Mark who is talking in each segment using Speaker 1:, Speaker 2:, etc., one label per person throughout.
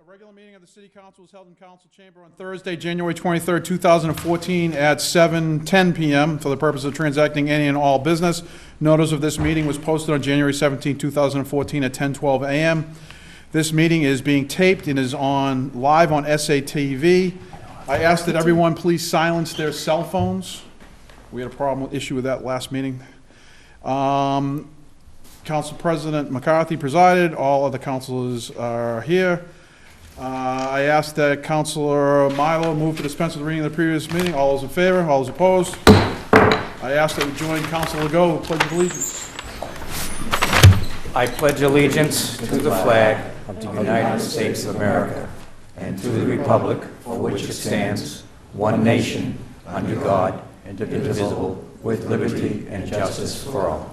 Speaker 1: regular meeting of the City Council was held in Council Chamber on Thursday, January 23rd, 2014 at 7:10 p.m. for the purpose of transacting any and all business. Notice of this meeting was posted on January 17, 2014 at 10:12 a.m. This meeting is being taped and is on live on SATV. I ask that everyone please silence their cell phones. We had a issue with that last meeting. Council President McCarthy presided. All other councilors are here. I ask that Councilor Milo move to dispense with the reading of the previous meeting. All those in favor? All those opposed? I ask that we join Councilor Legault with Pledge of Allegiance.
Speaker 2: I pledge allegiance to the flag of the United States of America and to the republic for which it stands, one nation, under God, indivisible, with liberty and justice for all.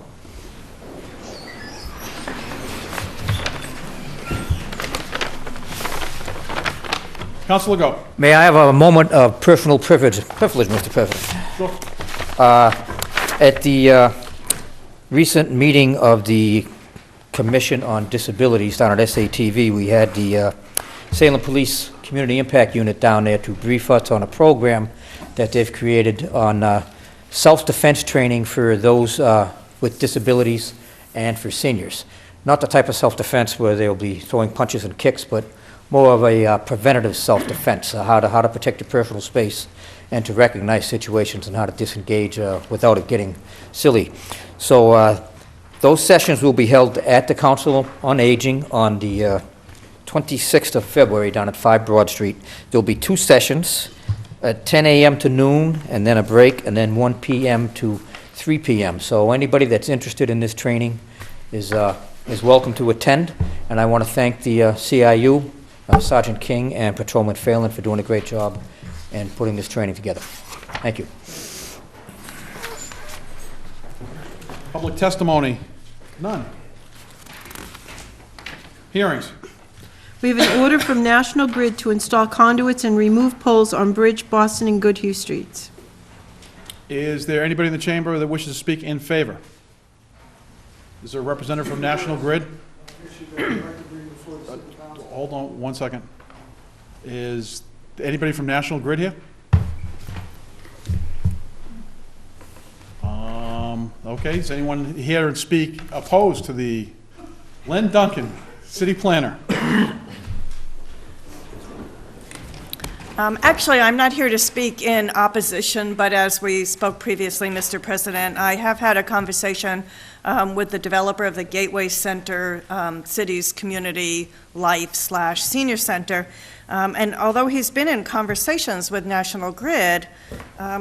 Speaker 1: Councilor Legault.
Speaker 2: May I have a moment of personal privilege, Mr. President?
Speaker 1: Sure.
Speaker 2: At the recent meeting of the Commission on Disabilities down at SATV, we had the Salem Police Community Impact Unit down there to brief us on a program that they've created on self-defense training for those with disabilities and for seniors. Not the type of self-defense where they'll be throwing punches and kicks, but more of a preventative self-defense, how to protect your personal space and to recognize situations and how to disengage without it getting silly. So those sessions will be held at the Council on Aging on the 26th of February down at 5 Broad Street. There'll be 2 sessions at 10 a.m. to noon and then a break, and then 1 p.m. to 3 p.m. So anybody that's interested in this training is welcome to attend, and I want to thank the CIU, Sergeant King and Patrolman Phelan for doing a great job and putting this training together. Thank you.
Speaker 1: Public testimony? None. Hearings?
Speaker 3: We have an order from National Grid to install conduits and remove poles on Bridge, Boston, and Goodhue Streets.
Speaker 1: Is there anybody in the chamber that wishes to speak in favor? Is there a representative from National Grid? Hold on one second. Is anybody from National Grid here? Okay, is anyone here and speak opposed to the Len Duncan, City Planner?
Speaker 4: Actually, I'm not here to speak in opposition, but as we spoke previously, Mr. President, I have had a conversation with the developer of the Gateway Center, city's community life/senior center, and although he's been in conversations with National Grid,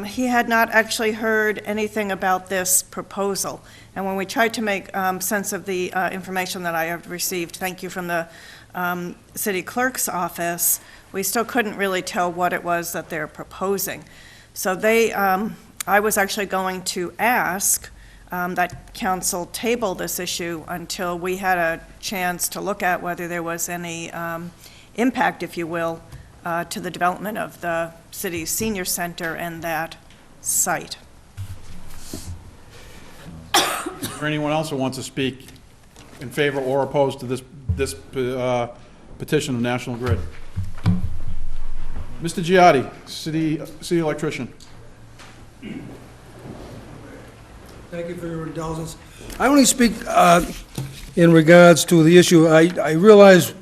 Speaker 4: he had not actually heard anything about this proposal. And when we tried to make sense of the information that I have received, thank you, from the city clerk's office, we still couldn't really tell what it was that they're proposing. So I was actually going to ask that council table this issue until we had a chance to look at whether there was any impact, if you will, to the development of the city's senior center and that site.
Speaker 1: Is there anyone else who wants to speak in favor or opposed to this petition of National Grid? Mr. Giotti, city electrician.
Speaker 5: Thank you for your indulgence. I only speak in regards to the issue. I realize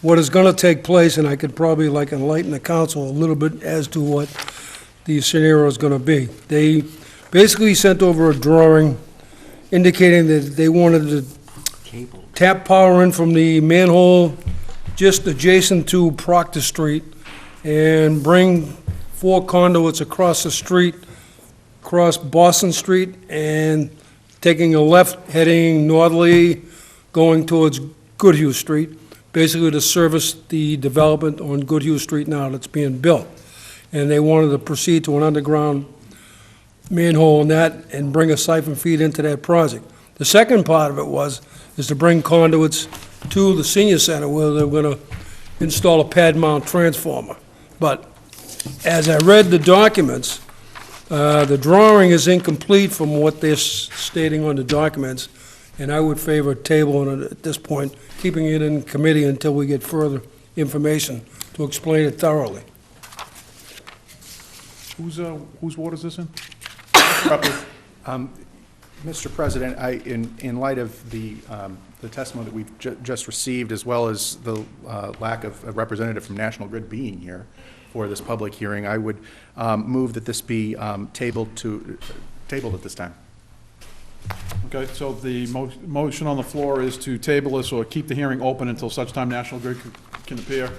Speaker 5: what is going to take place, and I could probably enlighten the council a little bit as to what the scenario is going to be. They basically sent over a drawing indicating that they wanted to tap power in from the manhole just adjacent to Proctor Street and bring 4 conduits across the street, across Boston Street, and taking a left heading northerly, going towards Goodhue Street, basically to service the development on Goodhue Street now that's being built. And they wanted to proceed to an underground manhole in that and bring a siphon feed into that project. The second part of it is to bring conduits to the senior center where they're going to install a pad mount transformer. But as I read the documents, the drawing is incomplete from what they're stating on the documents, and I would favor tabling it at this point, keeping it in committee until we get further information to explain it thoroughly.
Speaker 1: Whose ward is this in? Roughly.
Speaker 6: Mr. President, in light of the testimony that we've just received, as well as the lack of a representative from National Grid being here for this public hearing, I would move that this be tabled at this time.
Speaker 1: Okay, so the motion on the floor is to table this or keep the hearing open until such time National Grid can appear.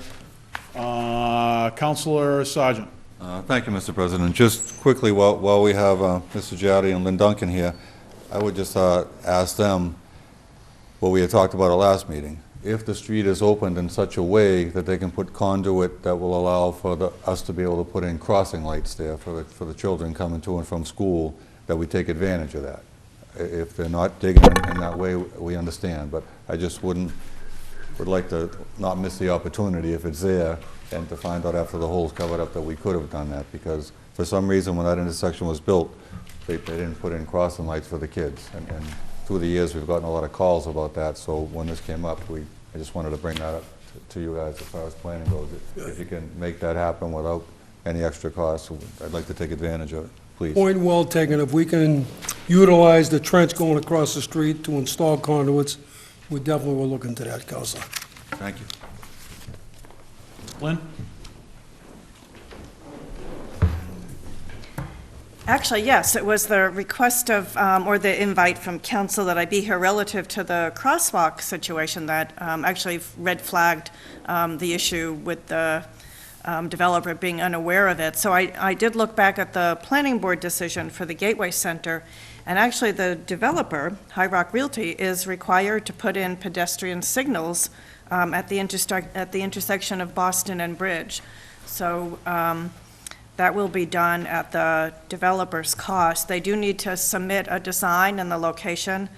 Speaker 1: Counselor Sargent.
Speaker 7: Thank you, Mr. President. Just quickly, while we have Mr. Giardi and Lynn Duncan here, I would just ask them what we had talked about at last meeting. If the street is opened in such a way that they can put conduit that will allow for us to be able to put in crossing lights there for the children coming to and from school, that we take advantage of that. If they're not digging in that way, we understand, but I just would like to not miss the opportunity if it's there, and to find out after the hole's covered up that we could have done that, because for some reason when that intersection was built, they didn't put in crossing lights for the kids. And through the years, we've gotten a lot of calls about that, so when this came up, I just wanted to bring that up to you guys as far as planning goes. If you can make that happen without any extra cost, I'd like to take advantage of it, please.
Speaker 5: Point well taken. If we can utilize the trench going across the street to install conduits, we definitely will look into that, Counselor.
Speaker 7: Thank you.
Speaker 1: Lynn?
Speaker 4: Actually, yes, it was the request of, or the invite from council that I be here relative to the crosswalk situation that actually red flagged the issue with the developer being unaware of it. So I did look back at the planning board decision for the Gateway Center, and actually the developer, High Rock Realty, is required to put in pedestrian signals at the intersection of Boston and Bridge. So that will be done at the developer's cost. They do need to submit a design and the location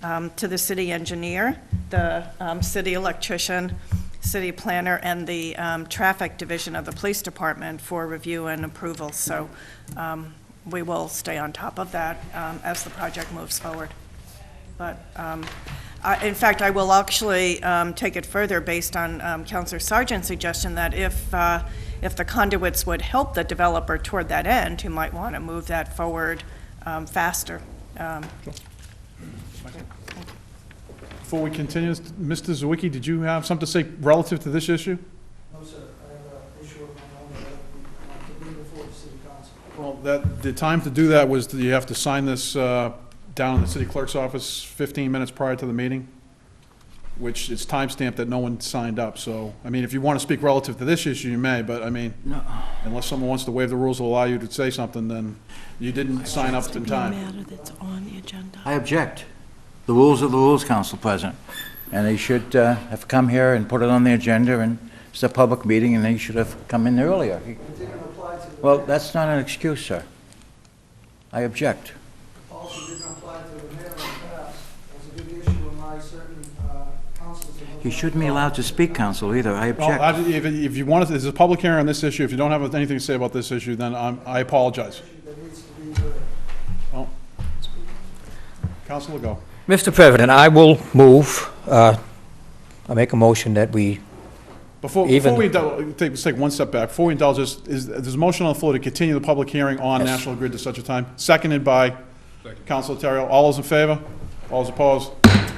Speaker 4: to the city engineer, the city electrician, city planner, and the traffic division of the police department for review and approval. So we will stay on top of that as the project moves forward. But in fact, I will actually take it further based on Councilor Sargent's suggestion that if the conduits would help the developer toward that end, you might want to move that forward faster.
Speaker 1: Before we continue, Mr. Zawicki, did you have something to say relative to this issue?
Speaker 8: No, sir. I have an issue of my own that I have to bring before the city council.
Speaker 1: Well, the time to do that was, you have to sign this down in the city clerk's office 15 minutes prior to the meeting, which is timestamped that no one signed up. So, I mean, if you want to speak relative to this issue, you may, but I mean, unless someone wants to waive the rules to allow you to say something, then you didn't sign up in time.
Speaker 3: Matter that's on the agenda.
Speaker 9: I object. The rules are the rules, Council President, and they should have come here and put it on the agenda, and it's a public meeting, and they should have come in earlier.
Speaker 8: It didn't apply to the
Speaker 9: Well,
Speaker 8: mayor.
Speaker 9: that's not an excuse, sir. I object.
Speaker 8: The policy didn't apply to the mayor in the past. It was a big issue in my certain councils.
Speaker 9: You shouldn't be allowed to speak, Council, either. I
Speaker 1: Well,
Speaker 9: object.
Speaker 1: if you wanted, there's a public hearing on this issue. If you don't have anything to say about this issue, then I apologize.
Speaker 8: That needs to be heard.
Speaker 1: Well, Councilor Go.
Speaker 2: Mr. President, I will move, I make a motion that we,
Speaker 1: Before we let's take one step back. Before we indulge this, there's a motion on the floor to continue the public hearing on
Speaker 2: Yes.
Speaker 1: National Grid to such a time. Seconded by Councilor Terrell. All those in favor? All those opposed?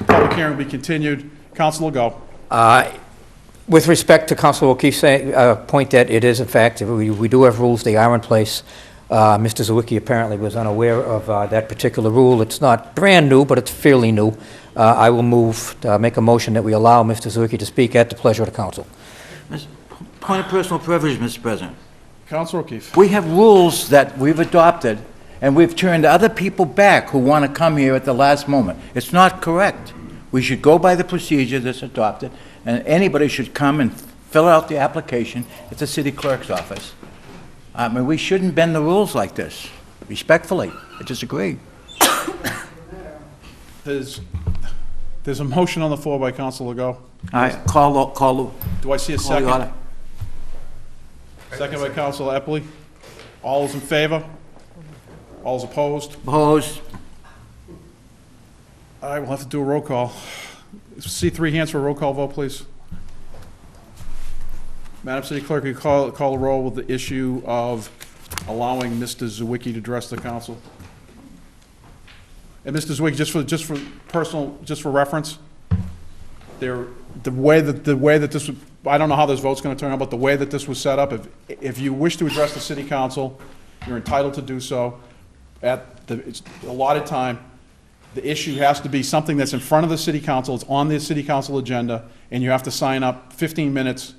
Speaker 1: Public hearing will be continued. Councilor Go.
Speaker 2: with respect to Councilor O'Keefe's point that it is, in fact, we do have rules, they are in place. Mr. Zawicki apparently was unaware of that particular rule. It's not brand new, but it's fairly new. I will make a motion that we allow Mr. Zawicki to speak at the pleasure of the council.
Speaker 9: Point of personal privilege, Mr. President.
Speaker 1: Councilor O'Keefe.
Speaker 9: We have rules that we've adopted, and we've turned other people back who want to come here at the last moment. It's not correct. We should go by the procedure that's adopted, and anybody should come and fill out the application at the city clerk's office. I mean, we shouldn't bend the rules like this. Respectfully, I disagree.
Speaker 1: There's a motion on the floor by Councilor Go.
Speaker 9: All right, call
Speaker 1: Do I see a
Speaker 9: the
Speaker 1: second?
Speaker 9: order.
Speaker 1: Second by Councilor Epley. All those in favor? All those opposed?
Speaker 9: Opposed?
Speaker 1: All right, we'll have to do a roll call. See three hands for a roll call vote, please. Madam City Clerk, you call a roll with the issue of allowing Mr. Zawicki to address the council. And Mr. Zawicki, just for reference, the way that this, I don't know how this vote's gonna turn out, but the way that this was set up, if you wish to address the city council, you're entitled to do so at the allotted time. The issue has to be something that's in front of the city council, it's on the city council agenda, and you have to sign up 15 minutes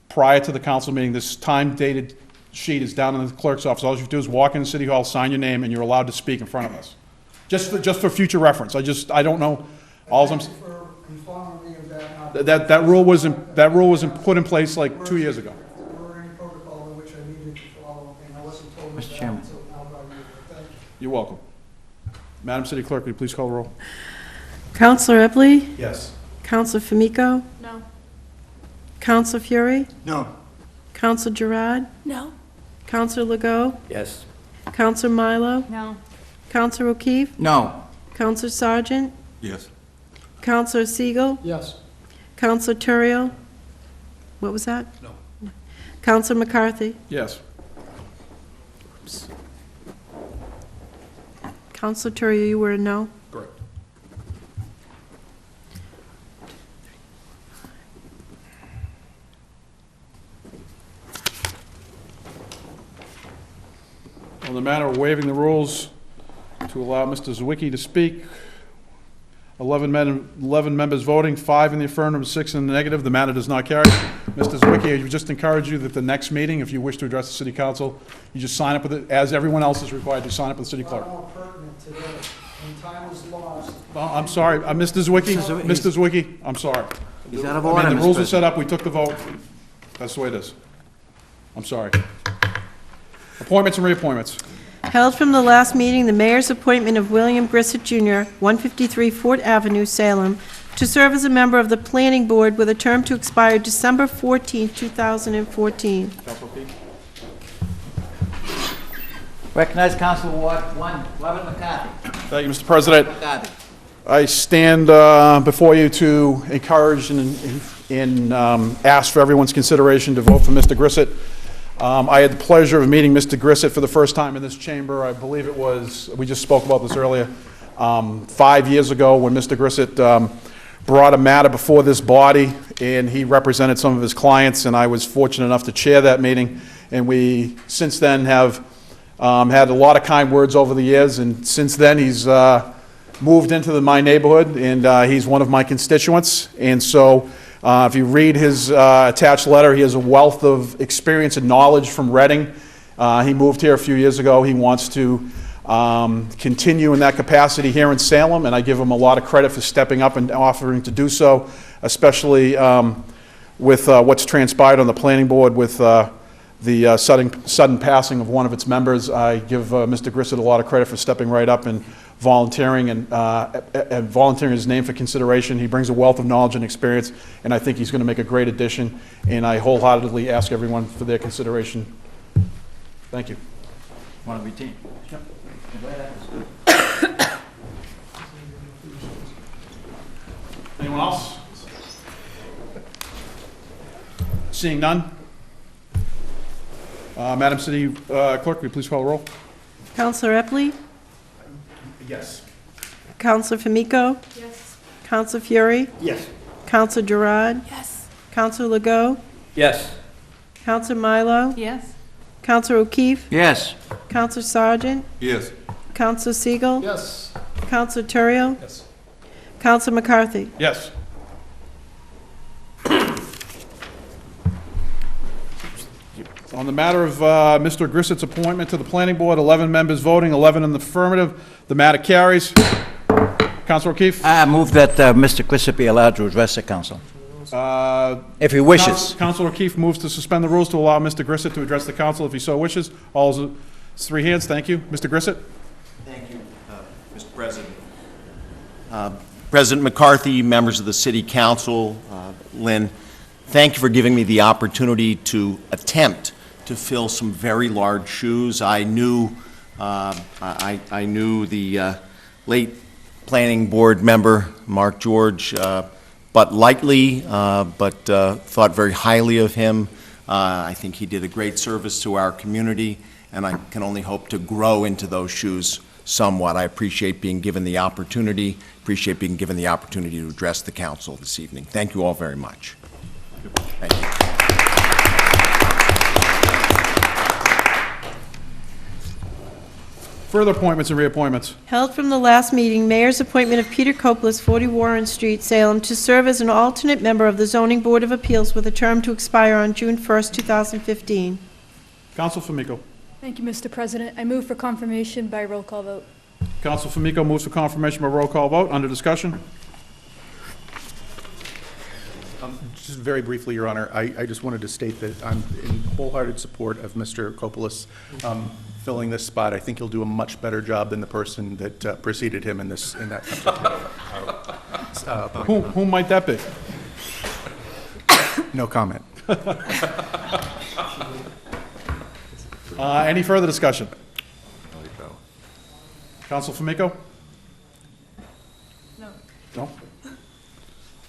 Speaker 1: prior to the council meeting. This time-dated sheet is down in the clerk's office. All you have to do is walk into City Hall, sign your name, and you're allowed to speak in front of us. Just for future reference. I don't know.
Speaker 8: Thank you for informing me of that.
Speaker 1: That rule was put in place like 2 years ago.
Speaker 8: If there were any protocol in which I needed to follow, and I wasn't told
Speaker 9: Mr.
Speaker 8: that
Speaker 9: Chairman.
Speaker 8: until now by you. Thank you.
Speaker 1: You're welcome. Madam City Clerk, will you please call the roll?
Speaker 3: Counselor Epley?
Speaker 1: Yes.
Speaker 3: Counselor Famico?
Speaker 4: No.
Speaker 3: Counselor Fury?
Speaker 8: No.
Speaker 3: Counselor Gerard?
Speaker 4: No.
Speaker 3: Counselor Legault?
Speaker 2: Yes.
Speaker 3: Counselor Milo?
Speaker 4: No.
Speaker 3: Counselor O'Keefe?
Speaker 9: No.
Speaker 3: Counselor Sargent?
Speaker 7: Yes.
Speaker 3: Counselor Siegel?
Speaker 8: Yes.
Speaker 3: Counselor Turiel? What was that?
Speaker 8: No.
Speaker 3: Counselor McCarthy?
Speaker 1: Yes.
Speaker 3: Counselor Turiel, you were a no?
Speaker 1: Correct. On the matter of waiving the rules to allow Mr. Zawicki to speak, 11 members voting, 5 in the affirmative, 6 in the negative. The matter does not carry. Mr. Zawicki, I would just encourage you that the next meeting, if you wish to address the city council, you just sign up with it, as everyone else is required to sign up with the city clerk.
Speaker 8: A lot more pertinent today, when time was lost.
Speaker 1: I'm sorry, Mr. Zawicki, Mr. Zawicki, I'm sorry.
Speaker 9: He's out of
Speaker 1: I
Speaker 9: order,
Speaker 1: mean, the
Speaker 9: Mr.
Speaker 1: rules are
Speaker 9: President.
Speaker 1: set up, we took the vote. That's the way it is. I'm sorry. Appointments and reappointments.
Speaker 3: Held from the last meeting, the mayor's appointment of William Grissett Jr., 153 Fort Avenue, Salem, to serve as a member of the planning board with a term to expire December 14, 2014.
Speaker 9: Recognize Council Ward 1, Robert McCarthy.
Speaker 1: Thank you, Mr. President.
Speaker 9: McCarthy.
Speaker 1: I stand before you to encourage and ask for everyone's consideration to vote for Mr. Grissett. I had the pleasure of meeting Mr. Grissett for the first time in this chamber. I believe it was, we just spoke about this earlier, 5 years ago when Mr. Grissett brought a matter before this body, and he represented some of his clients, and I was fortunate enough to chair that meeting. And we, since then, have had a lot of kind words over the years, and since then, he's moved into my neighborhood, and he's one of my constituents. And so, if you read his attached letter, he has a wealth of experience and knowledge from Reading. He moved here a few years ago. He wants to continue in that capacity here in Salem, and I give him a lot of credit for stepping up and offering to do so, especially with what's transpired on the planning board with the sudden passing of one of its members. I give Mr. Grissett a lot of credit for stepping right up and volunteering and volunteering his name for consideration. He brings a wealth of knowledge and experience, and I think he's going to make a great addition, and I wholeheartedly ask everyone for their consideration. Thank you.
Speaker 9: Want to retain?
Speaker 1: Anyone else? Seeing none? Madam City Clerk, will you please call the roll?
Speaker 3: Counselor Epley?
Speaker 1: Yes.
Speaker 3: Counselor Famico?
Speaker 4: Yes.
Speaker 3: Counselor Fury?
Speaker 9: Yes.
Speaker 3: Counselor Gerard?
Speaker 4: Yes.
Speaker 3: Counselor Legault?
Speaker 2: Yes.
Speaker 3: Counselor Milo?
Speaker 4: Yes.
Speaker 3: Counselor O'Keefe?
Speaker 9: Yes.
Speaker 3: Counselor Sargent?
Speaker 7: Yes.
Speaker 3: Counselor Siegel?
Speaker 8: Yes.
Speaker 3: Counselor Turiel?
Speaker 8: Yes.
Speaker 3: Counselor McCarthy?
Speaker 1: Yes. On the matter of Mr. Grissett's appointment to the planning board, 11 members voting, 11 in the affirmative. The matter carries. Councilor O'Keefe?
Speaker 9: I move that Mr. Grissett be allowed to address the council, if he wishes.
Speaker 1: Councilor O'Keefe moves to suspend the rules to allow Mr. Grissett to address the council if he so wishes. All those, three hands, thank you. Mr. Grissett?
Speaker 10: Thank you, Mr. President. President McCarthy, members of the City Council, Lynn, thank you for giving me the opportunity to attempt to fill some very large shoes. I knew the late planning board member, Mark George, but lightly, but thought very highly of him. I think he did a great service to our community, and I can only hope to grow into those shoes somewhat. I appreciate being given the opportunity, to address the council this evening. Thank you all very much. Thank you.
Speaker 1: Further appointments and reappointments.
Speaker 3: Held from the last meeting, mayor's appointment of Peter Copelas, 40 Warren Street, Salem, to serve as an alternate member of the Zoning Board of Appeals with a term to expire on June 1st, 2015.
Speaker 1: Counsel Famiko.
Speaker 11: Thank you, Mr. President. I move for confirmation by roll call vote.
Speaker 1: Counsel Famiko moves for confirmation by roll call vote. Under discussion.
Speaker 6: Just very briefly, Your Honor, I just wanted to state that I'm in wholehearted support of Mr. Kopolis filling this spot. I think he'll do a much better job than the person that preceded him in that.
Speaker 1: Who might that be?
Speaker 6: No comment.
Speaker 1: Any further discussion? Counsel Famiko? No.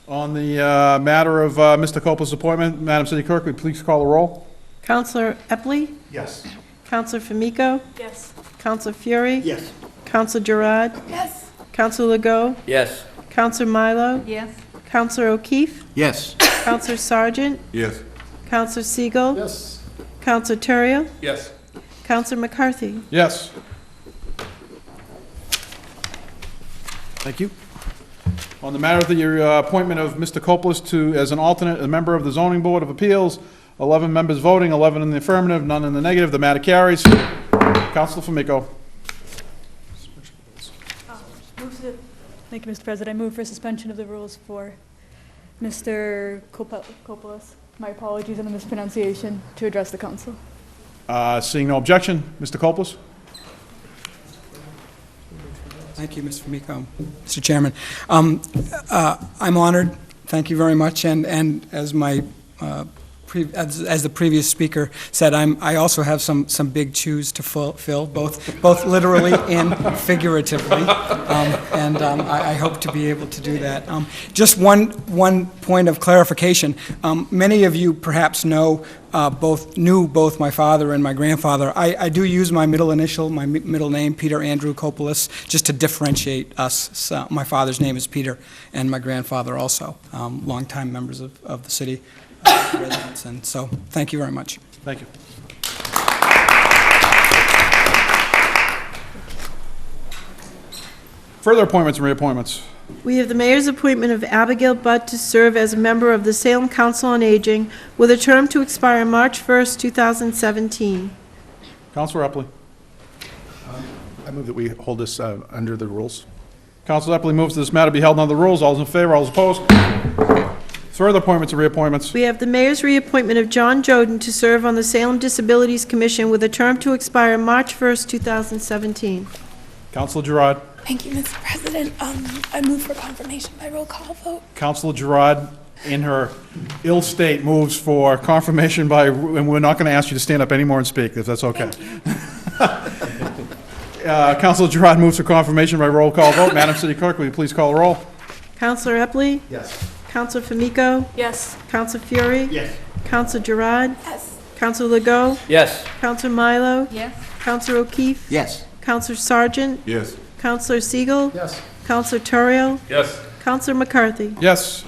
Speaker 1: On the matter of Mr. Copeland's appointment, Madam City Clerk, would you please call the roll?
Speaker 3: Counselor Epley?
Speaker 6: Yes.
Speaker 3: Counselor Famiko?
Speaker 11: Yes.
Speaker 3: Counselor Fury?
Speaker 6: Yes.
Speaker 3: Counselor Gerard?
Speaker 11: Yes.
Speaker 3: Counselor Legault?
Speaker 2: Yes.
Speaker 3: Counselor Milo?
Speaker 11: Yes.
Speaker 3: Counselor O'Keefe?
Speaker 9: Yes.
Speaker 3: Counselor Sargent?
Speaker 7: Yes.
Speaker 3: Counselor Siegel?
Speaker 6: Yes.
Speaker 3: Counselor Terrio?
Speaker 6: Yes.
Speaker 3: Counselor McCarthy?
Speaker 1: Yes.
Speaker 6: Thank you.
Speaker 1: On the matter of the appointment of Mr. Copeland as an alternate, a member of the Zoning Board of Appeals, 11 members voting, 11 in the affirmative, none in the negative. The matter carries. Counsel Famiko.
Speaker 11: Thank you, Mr. President. I move for suspension of the rules for Mr. Copelas. My apologies on the mispronunciation, to address the council.
Speaker 1: Seeing no objection, Mr. Copeland.
Speaker 8: Thank you, Mr. Famiko. Mr. Chairman, I'm honored. Thank you very much. And as my as the previous speaker said, I also have some big shoes to fill, both literally and figuratively, and I hope to be able to do that. Just one point of clarification. Many of you perhaps knew both my father and my grandfather. I do use my middle initial, my middle name, Peter Andrew Copelas, just to differentiate us. So my father's name is Peter, and my grandfather also, longtime members of the city residents. And so, thank you very much.
Speaker 1: Thank you. Further appointments and reappointments.
Speaker 3: We have the mayor's appointment of Abigail Butt to serve as a member of the Salem Council on Aging with a term to expire March 1st, 2017.
Speaker 1: Councilor Epley.
Speaker 6: I move that we hold this under the rules.
Speaker 1: Councilor Epley moves that this matter be held under the rules. All those in favor, all those opposed? Further appointments and reappointments.
Speaker 3: We have the mayor's reappointment of John Joden to serve on the Salem Disabilities Commission with a term to expire March 1st, 2017.
Speaker 1: Councilor Gerard.
Speaker 11: Thank you, Mr. President. I move for confirmation by roll call vote.
Speaker 1: Councilor Gerard, in her ill state, moves for confirmation by, and we're not going to ask you to stand up anymore and speak, if that's okay. Councilor Gerard moves for confirmation by roll call vote. Madam City Clerk, will you please call the roll?
Speaker 3: Counselor Epley?
Speaker 6: Yes.
Speaker 3: Counselor Famiko?
Speaker 11: Yes.
Speaker 3: Counselor Fury?
Speaker 6: Yes.
Speaker 3: Counselor Gerard?
Speaker 11: Yes.
Speaker 3: Counselor Legault?
Speaker 2: Yes.
Speaker 3: Counselor Milo?
Speaker 11: Yes.
Speaker 3: Counselor O'Keefe?
Speaker 9: Yes.
Speaker 3: Counselor Sargent?
Speaker 7: Yes.
Speaker 3: Counselor Siegel?
Speaker 6: Yes.
Speaker 3: Counselor Terrio?
Speaker 7: Yes.
Speaker 3: Counselor McCarthy?
Speaker 1: Yes.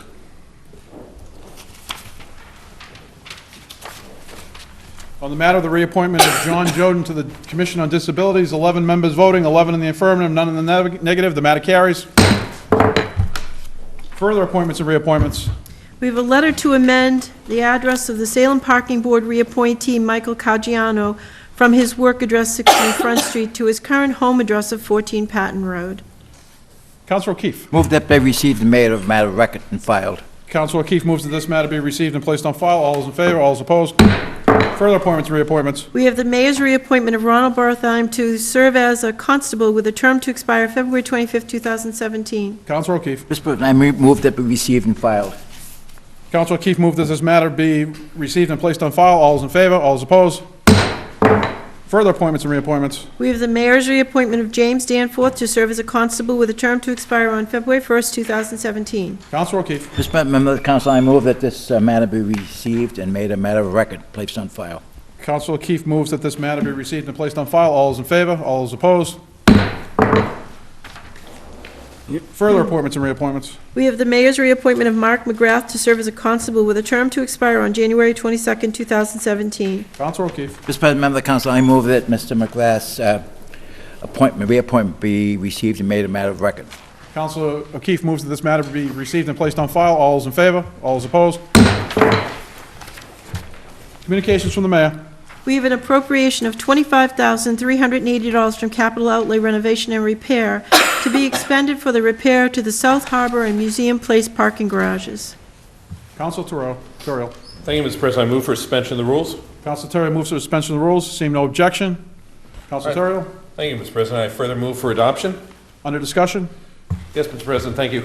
Speaker 1: On the matter of the reappointment of John Joden to the Commission on Disabilities, 11 members voting, 11 in the affirmative, none in the negative. The matter carries. Further appointments and reappointments.
Speaker 3: We have a letter to amend the address of the Salem Parking Board reappointee Michael Caggiano from his work address 16 Front Street to his current home address of 14 Patton Road.
Speaker 1: Councilor O'Keefe.
Speaker 9: Move that they receive the matter of record and filed.
Speaker 1: Councilor O'Keefe moves that this matter be received and placed on file. All those in favor, all those opposed? Further appointments and reappointments.
Speaker 3: We have the mayor's reappointment of Ronald Bertheim to serve as a constable with a term to expire February 25th, 2017.
Speaker 1: Councilor O'Keefe.
Speaker 9: Mr. President, I move that be received and filed.
Speaker 1: Councilor O'Keefe moved that this matter be received and placed on file. All those in favor, all those opposed? Further appointments and reappointments.
Speaker 3: We have the mayor's reappointment of James Danforth to serve as a constable with a term to expire on February 1st, 2017.
Speaker 1: Counselor O'Keefe.
Speaker 9: Mr. Member of the Council, I move that this matter be received and made a matter of record, placed on file.
Speaker 1: Counselor O'Keefe moves that this matter be received and placed on file. All those in favor? All those opposed? Further appointments and reappointments.
Speaker 3: We have the mayor's reappointment of Mark McGrath to serve as a constable with a term to expire on January 22nd, 2017.
Speaker 1: Counselor O'Keefe.
Speaker 9: Mr. President, member of the council, I move that Mr. McGrath's reappointment be received and made a matter of record.
Speaker 1: Counselor O'Keefe moves that this matter be received and placed on file. All those in favor? All those opposed? Communications from the mayor.
Speaker 3: We have an appropriation of $25,380 from capital outlay renovation and repair to be expended for the repair to the South Harbor and Museum Place parking garages.
Speaker 1: Counselor Terrell.
Speaker 12: Thank you, Mr. President. I move for suspension of the rules.
Speaker 1: Counselor Terrell moves for suspension of the rules. Seeing no objection. Counselor Terrell.
Speaker 12: Thank you, Mr. President. I further move for adoption.
Speaker 1: Under discussion.
Speaker 12: Yes, Mr. President, thank you.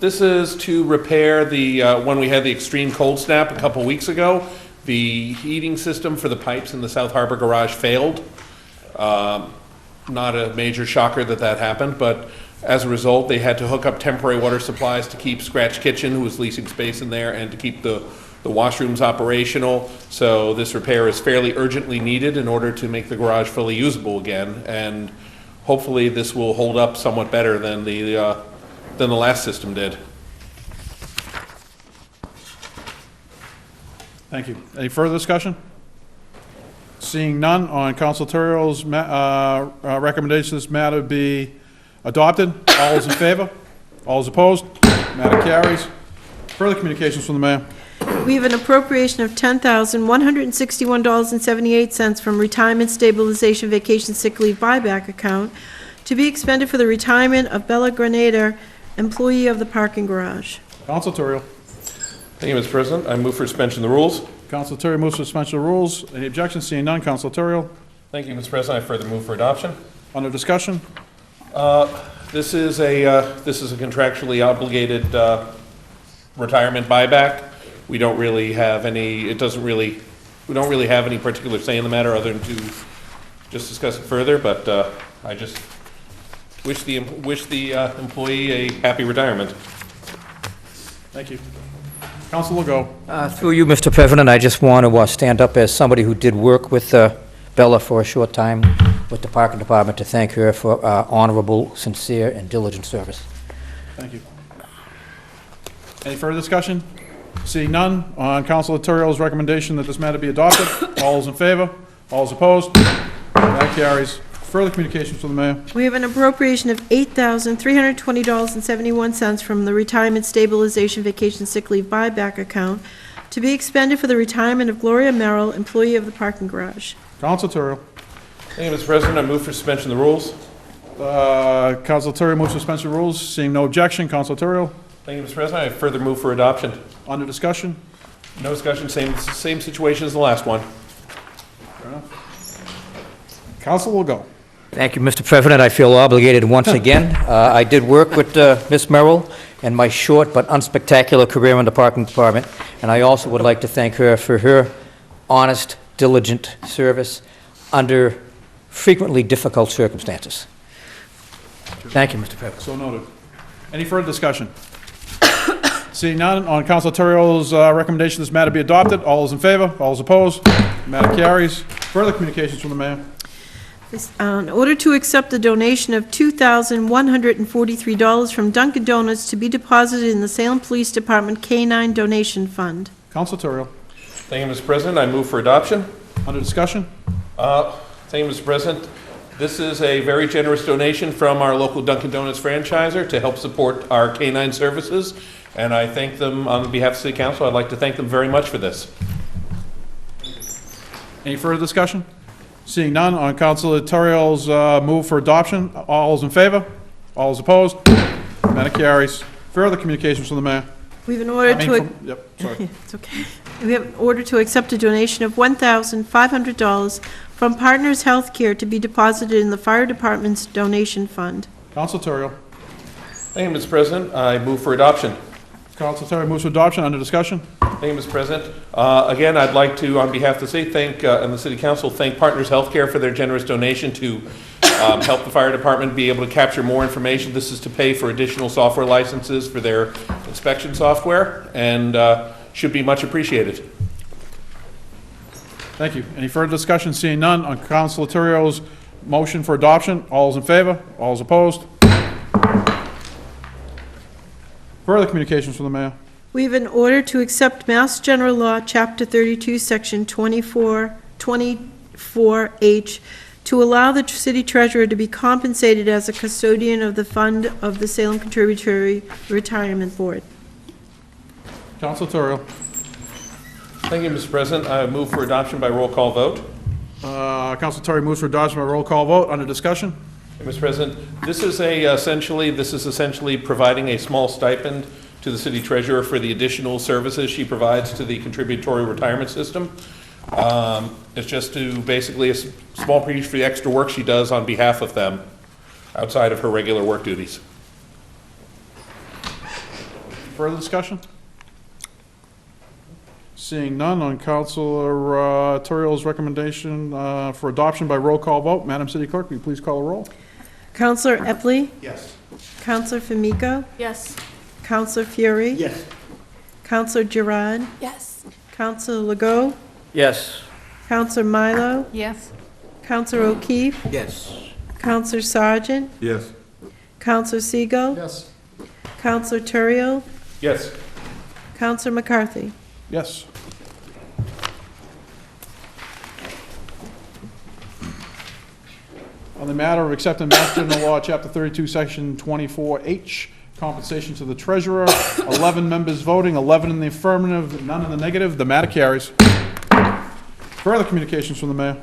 Speaker 12: This is to repair the, when we had the extreme cold snap a couple weeks ago, the heating system for the pipes in the South Harbor garage failed. Not a major shocker that happened, but as a result, they had to hook up temporary water supplies to keep Scratch Kitchen, who was leasing space in there, and to keep the washrooms operational. So this repair is fairly urgently needed in order to make the garage fully usable again, and hopefully this will hold up somewhat better than the last system did.
Speaker 1: Thank you. Any further discussion? Seeing none, on Council Terrell's recommendation, this matter be adopted. All those in favor? All those opposed? Matter carries. Further communications from the mayor.
Speaker 3: We have an appropriation of $10,161.78 from Retirement Stabilization Vacation Sick Leave Buyback Account to be expended for the retirement of Bella Grenader, employee of the parking garage.
Speaker 1: Council Terrell.
Speaker 12: Thank you, Mr. President. I move for suspension of the rules.
Speaker 1: Council Terrell moves for suspension of rules. Any objections? Seeing none, Council Terrell.
Speaker 12: Thank you, Mr. President. I further move for adoption.
Speaker 1: Under discussion.
Speaker 12: This is a contractually obligated retirement buyback. We don't really have any, we don't really have any particular say in the matter other than to just discuss it further, but I just wish the employee a happy retirement.
Speaker 1: Thank you. Council Legault.
Speaker 2: Through you, Mr. President, I just want to stand up as somebody who did work with Bella for a short time with the parking department to thank her for honorable, sincere, and diligent service.
Speaker 1: Thank you. Any further discussion? Seeing none, on Councilor Terrell's recommendation that this matter be adopted, all those in favor? All those opposed? That carries. Further communications from the mayor.
Speaker 3: We have an appropriation of $8,320.71 from the Retirement Stabilization Vacation Sick Leave Buyback Account to be expended for the retirement of Gloria Merrill, employee of the parking garage.
Speaker 1: Council Terrell.
Speaker 12: Thank you, Mr. President. I move for suspension of the rules.
Speaker 1: Council Terrell moves for suspension of rules. Seeing no objection, Council Terrell.
Speaker 12: Thank you, Mr. President. I further move for adoption.
Speaker 1: Under discussion.
Speaker 12: No discussion, same situation as the last one.
Speaker 1: Fair enough. Council will go.
Speaker 2: Thank you, Mr. President. I feel obligated once again. I did work with Ms. Merrill in my short but unspectacular career in the parking department, and I also would like to thank her for her honest, diligent service under frequently difficult circumstances. Thank you, Mr. President.
Speaker 1: So noted. Any further discussion? Seeing none, on Council Terrell's recommendation this matter be adopted, all those in favor? All those opposed? Matter carries. Further communications from the mayor.
Speaker 3: In order to accept the donation of $2,143 from Dunkin' Donuts to be deposited in the Salem Police Department K-9 Donation Fund.
Speaker 1: Council Terrell.
Speaker 12: Thank you, Mr. President. I move for adoption.
Speaker 1: Under discussion.
Speaker 12: Thank you, Mr. President. This is a very generous donation from our local Dunkin' Donuts franchiser to help support our K-9 services, and I thank them on behalf of City Council. I'd like to thank them very much for this.
Speaker 1: Any further discussion? Seeing none, on Councilor Terrell's move for adoption, all those in favor? All those opposed? Matter carries. Further communications from the mayor.
Speaker 3: We have an order
Speaker 1: Yep, sorry.
Speaker 3: It's okay. We have an order to accept a donation of $1,500 from Partners Healthcare to be deposited in the Fire Department's donation fund.
Speaker 1: Council Terrell.
Speaker 12: Thank you, Mr. President. I move for adoption.
Speaker 1: Council Terrell moves for adoption. Under discussion.
Speaker 12: Thank you, Mr. President. Again, I'd like to, on behalf of the city, and the City Council, thank Partners Healthcare for their generous donation to help the fire department be able to capture more information. This is to pay for additional software licenses for their inspection software, and should be much appreciated.
Speaker 1: Thank you. Any further discussion? Seeing none, on Councilor Terrell's motion for adoption, all is in favor? All is opposed? Further communications from the mayor.
Speaker 3: We have an order to accept Mass General Law, Chapter 32, Section 24H, to allow the city treasurer to be compensated as a custodian of the fund of the Salem Contributory Retirement Board.
Speaker 1: Councilor Terrell.
Speaker 12: Thank you, Mr. President. I move for adoption by roll call vote.
Speaker 1: Councilor Terry moves for adoption by roll call vote. Under discussion?
Speaker 12: Mr. President, this is essentially providing a small stipend to the city treasurer for the additional services she provides to the contributory retirement system. It's just to basically a small piece for the extra work she does on behalf of them outside of her regular work duties.
Speaker 1: Further discussion? Seeing none, on Councilor Terrell's recommendation for adoption by roll call vote, Madam City Clerk, will you please call a roll?
Speaker 3: Counselor Epley?
Speaker 6: Yes.
Speaker 3: Counselor Famiko?
Speaker 11: Yes.
Speaker 3: Counselor Fury?
Speaker 9: Yes.
Speaker 3: Counselor Giroux?
Speaker 11: Yes.
Speaker 3: Counselor Legault?
Speaker 2: Yes.
Speaker 3: Counselor Milo?
Speaker 11: Yes.
Speaker 3: Counselor O'Keefe?
Speaker 9: Yes.
Speaker 3: Counselor Sargent?
Speaker 7: Yes.
Speaker 3: Counselor Siegel?
Speaker 5: Yes.
Speaker 3: Counselor Turiel?
Speaker 12: Yes.
Speaker 3: Counselor McCarthy?
Speaker 1: Yes. On the matter of accepting Mass General Law, Chapter 32, Section 24H, compensation to the treasurer, 11 members voting, 11 in the affirmative, none in the negative, the matter carries. Further communications from the mayor.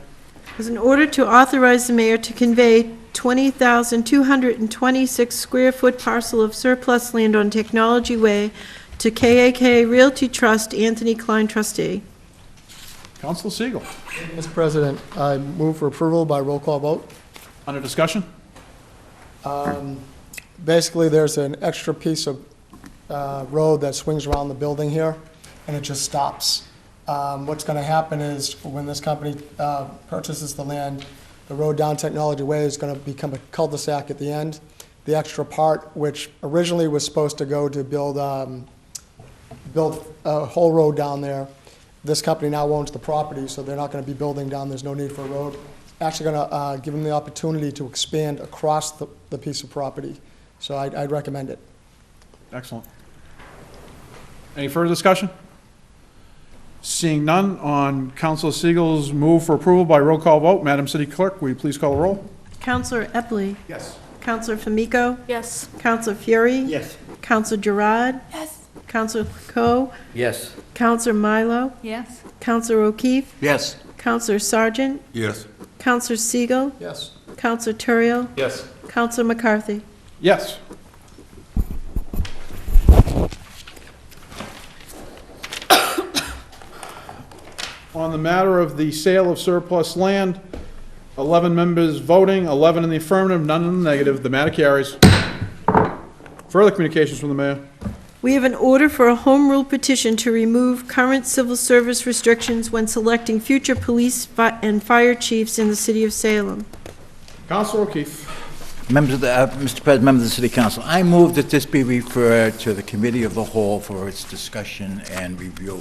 Speaker 3: Was in order to authorize the mayor to convey 20,226 square foot parcel of surplus land on Technology Way to KAK Realty Trust, Anthony Klein trustee.
Speaker 1: Councilor Siegel.
Speaker 13: Mr. President, I move for approval by roll call vote.
Speaker 1: Under discussion?
Speaker 13: Basically, there's an extra piece of road that swings around the building here, and it just stops. What's going to happen is, when this company purchases the land, the road down Technology Way is going to become a cul-de-sac at the end. The extra part, which originally was supposed to go to build a whole road down there, this company now owns the property, so they're not going to be building down. There's no need for a road. Actually going to give them the opportunity to expand across the piece of property. So I'd recommend it.
Speaker 1: Excellent. Any further discussion? Seeing none, on Councilor Siegel's move for approval by roll call vote, Madam City Clerk, will you please call the roll?
Speaker 3: Counselor Epley?
Speaker 6: Yes.
Speaker 3: Counselor Famiko?
Speaker 11: Yes.
Speaker 3: Counselor Fury?
Speaker 9: Yes.
Speaker 3: Counselor Giroux?
Speaker 11: Yes.
Speaker 3: Counselor Coe?
Speaker 2: Yes.
Speaker 3: Counselor Milo?
Speaker 11: Yes.
Speaker 3: Counselor O'Keefe?
Speaker 9: Yes.
Speaker 3: Counselor Sargent?
Speaker 7: Yes.
Speaker 3: Counselor Siegel?
Speaker 13: Yes.
Speaker 3: Counselor Turiel?
Speaker 12: Yes.
Speaker 3: Counselor McCarthy?
Speaker 1: Yes. On the matter of the sale of surplus land, 11 members voting, 11 in the affirmative, none in the negative. The matter carries. Further communications from the mayor.
Speaker 3: We have an order for a home rule petition to remove current civil service restrictions when selecting future police and fire chiefs in the city of Salem.
Speaker 1: Councilor O'Keefe.
Speaker 9: Members of the, Mr. President, members of the City Council, I move that this be referred to the Committee of the Whole for its discussion and review.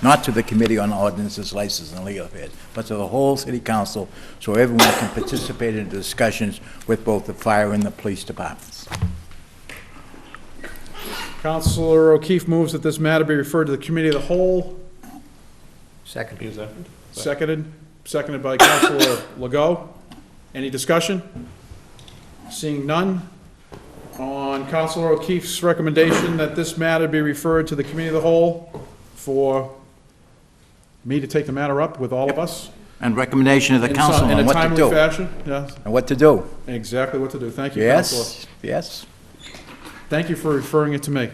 Speaker 9: Not to the Committee on Ordinances, Licenses, and Legal Affairs, but to the whole City Council, so everyone can participate in the discussions with both the fire and the police departments.
Speaker 1: Councilor O'Keefe moves that this matter be referred to the Committee of the Whole.
Speaker 2: Second.
Speaker 1: Seconded by Councilor Legault. Any discussion? Seeing none. On Councilor O'Keefe's recommendation that this matter be referred to the Committee of the Whole for me to take the matter up with all of us.
Speaker 9: And recommendation of the
Speaker 1: in
Speaker 9: council
Speaker 1: some-
Speaker 9: on what to
Speaker 1: In a timely
Speaker 9: do.
Speaker 1: fashion, yeah,
Speaker 9: And what to do.
Speaker 1: exactly what to do. Thank you, Councilor.
Speaker 9: Yes, yes.
Speaker 1: Thank you for referring it to me.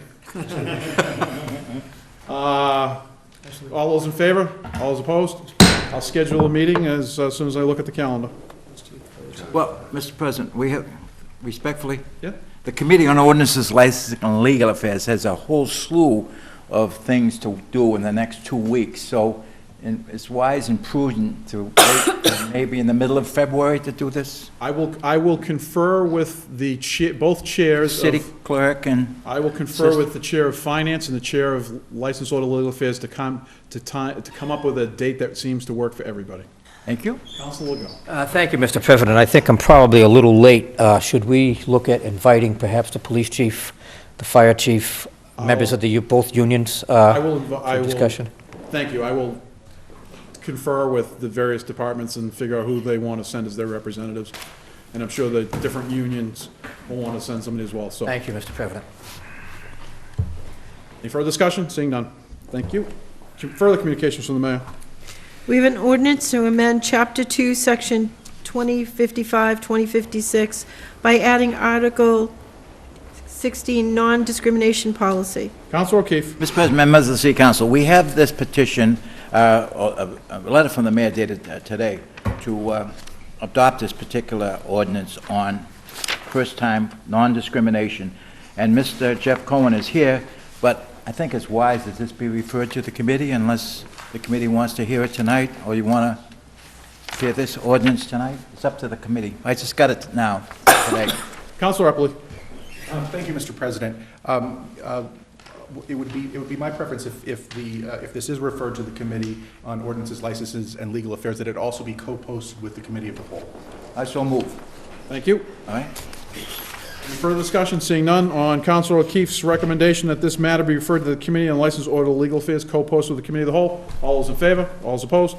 Speaker 1: All those in favor? All those opposed? I'll schedule a meeting as soon as I look at the calendar.
Speaker 9: Well, Mr. President, we have, respectfully,
Speaker 1: Yeah.
Speaker 9: the Committee on Ordinances, Licensing, and Legal Affairs has a whole slew of things to do in the next 2 weeks. So it's wise and prudent to wait maybe in the middle of February to do this.
Speaker 1: I will confer with the both chairs of...
Speaker 9: City clerk and...
Speaker 1: I will confer with the Chair of Finance and the Chair of License Order Legal Affairs to come up with a date that seems to work for everybody.
Speaker 9: Thank you.
Speaker 1: Councilor Legault.
Speaker 2: Thank you, Mr. President. I think I'm probably a little late. Should we look at inviting perhaps the police chief, the fire chief, members of both unions for discussion?
Speaker 1: Thank you. I will confer with the various departments and figure out who they want to send as their representatives. And I'm sure the different unions will want to send somebody as well, so.
Speaker 2: Thank you, Mr. President.
Speaker 1: Any further discussion? Seeing none. Thank you. Further communications from the mayor.
Speaker 3: We have an ordinance to amend Chapter 2, Section 2055, 2056 by adding Article 16, non-discrimination policy.
Speaker 1: Councilor O'Keefe.
Speaker 9: Mr. President, members of the City Council, we have this petition, a letter from the mayor dated today to adopt this particular ordinance on first-time non-discrimination. And Mr. Jeff Cohen is here, but I think it's wise that this be referred to the committee unless the committee wants to hear it tonight, or you want to hear this ordinance tonight. It's up to the committee. I just got it now, today.
Speaker 1: Councilor Epley.
Speaker 6: Thank you, Mr. President. It would be my preference if this is referred to the Committee on Ordinances, Licenses, and Legal Affairs, that it also be co-posted with the Committee of the Whole.
Speaker 9: I so move.
Speaker 1: Thank you.
Speaker 9: All right.
Speaker 1: Any further discussion? Seeing none, on Councilor O'Keefe's recommendation that this matter be referred to the Committee on License, Order, Legal Affairs, co-posted with the Committee of the Whole. All those in favor? All those opposed?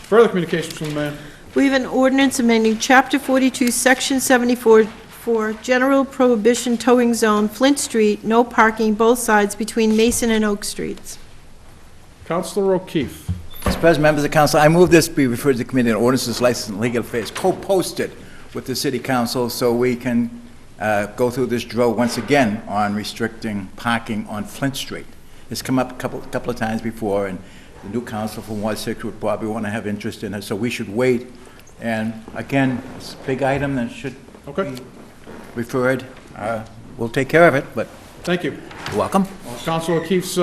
Speaker 1: Further communications from the mayor.
Speaker 3: We have an ordinance amending Chapter 42, Section 74 for General Prohibition Towing Zone, Flint Street, no parking both sides between Mason and Oak Streets.
Speaker 1: Councilor O'Keefe.
Speaker 9: Mr. President, members of the council, I move this be referred to the Committee on Ordinances, Licenses, and Legal Affairs, co-posted with the City Council so we can go through this drill once again on restricting parking on Flint Street. It's come up a couple of times before, and the new council from Ward 6 would probably want to have interest in it, so we should wait. And again, it's a big item that should be referred. We'll take care of it, but...
Speaker 1: Thank you.
Speaker 9: You're welcome.
Speaker 1: Councilor O'Keefe's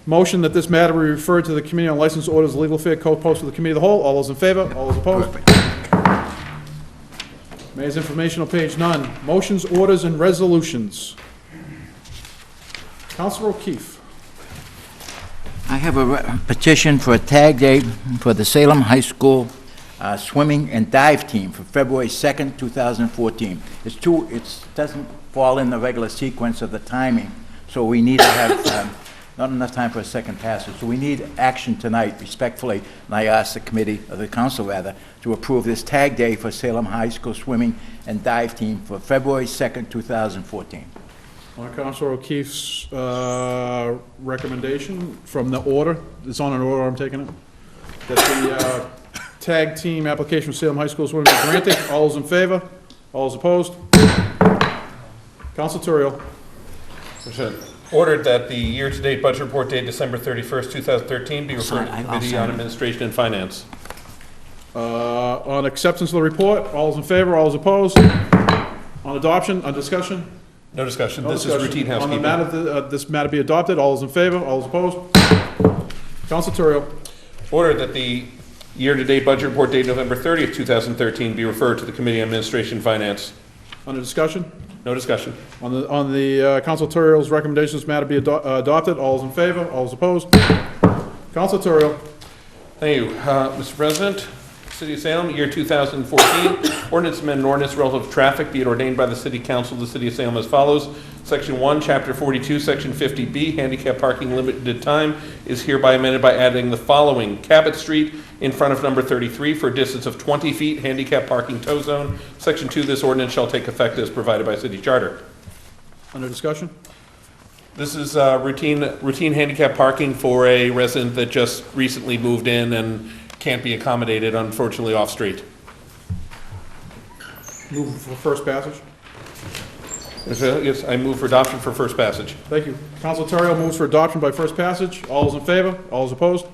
Speaker 1: motion that this matter be referred to the Committee on License, Orders, Legal Affairs, co-posted with the Committee of the Whole. All those in favor? All those opposed? Mayor's informational page, none. Motions, orders, and resolutions. Councilor O'Keefe.
Speaker 9: I have a petition for a tag day for the Salem High School swimming and dive team for February 2nd, 2014. It doesn't fall in the regular sequence of the timing, so we need to have not enough time for a second passage. So we need action tonight, respectfully, and I ask the committee, or the council rather, to approve this tag day for Salem High School swimming and dive team for February 2nd, 2014.
Speaker 1: On Councilor O'Keefe's recommendation from the order, it's on an order, I'm taking it, that the tag team application for Salem High School swimming is granted. All those in favor? All those opposed? Councilor Turiel.
Speaker 12: Ordered that the year-to-date budget report dated December 31st, 2013 be referred to the Committee on Administration and Finance.
Speaker 1: On acceptance of the report, all those in favor, all those opposed? On adoption, on discussion?
Speaker 12: No discussion.
Speaker 1: No
Speaker 12: This
Speaker 1: discussion.
Speaker 12: is routine housekeeping.
Speaker 1: On the matter, this matter be adopted, all those in favor, all those opposed? Councilor Turiel.
Speaker 12: Ordered that the year-to-date budget report dated November 30th, 2013 be referred to the Committee on Administration and Finance.
Speaker 1: Under discussion?
Speaker 12: No discussion.
Speaker 1: On the Councilor Turiel's recommendations, matter be adopted, all those in favor, all those opposed? Councilor Turiel.
Speaker 12: Thank you. Mr. President, City of Salem, year 2014, ordinance amendment ordinance relative to traffic be it ordained by the City Council of the City of Salem as follows. Section 1, Chapter 42, Section 50B, handicap parking limited time is hereby amended by adding the following. Cabot Street in front of number 33 for a distance of 20 feet, handicap parking tow zone. Section 2, this ordinance shall take effect as provided by City Charter.
Speaker 1: Under discussion?
Speaker 12: This is routine handicap parking for a resident that just recently moved in and can't be accommodated, unfortunately, off-street.
Speaker 1: Move for first passage.
Speaker 12: Yes, I move for adoption for first passage.
Speaker 1: Thank you. Councilor Turiel moves for adoption by first passage. All those in favor? All those opposed?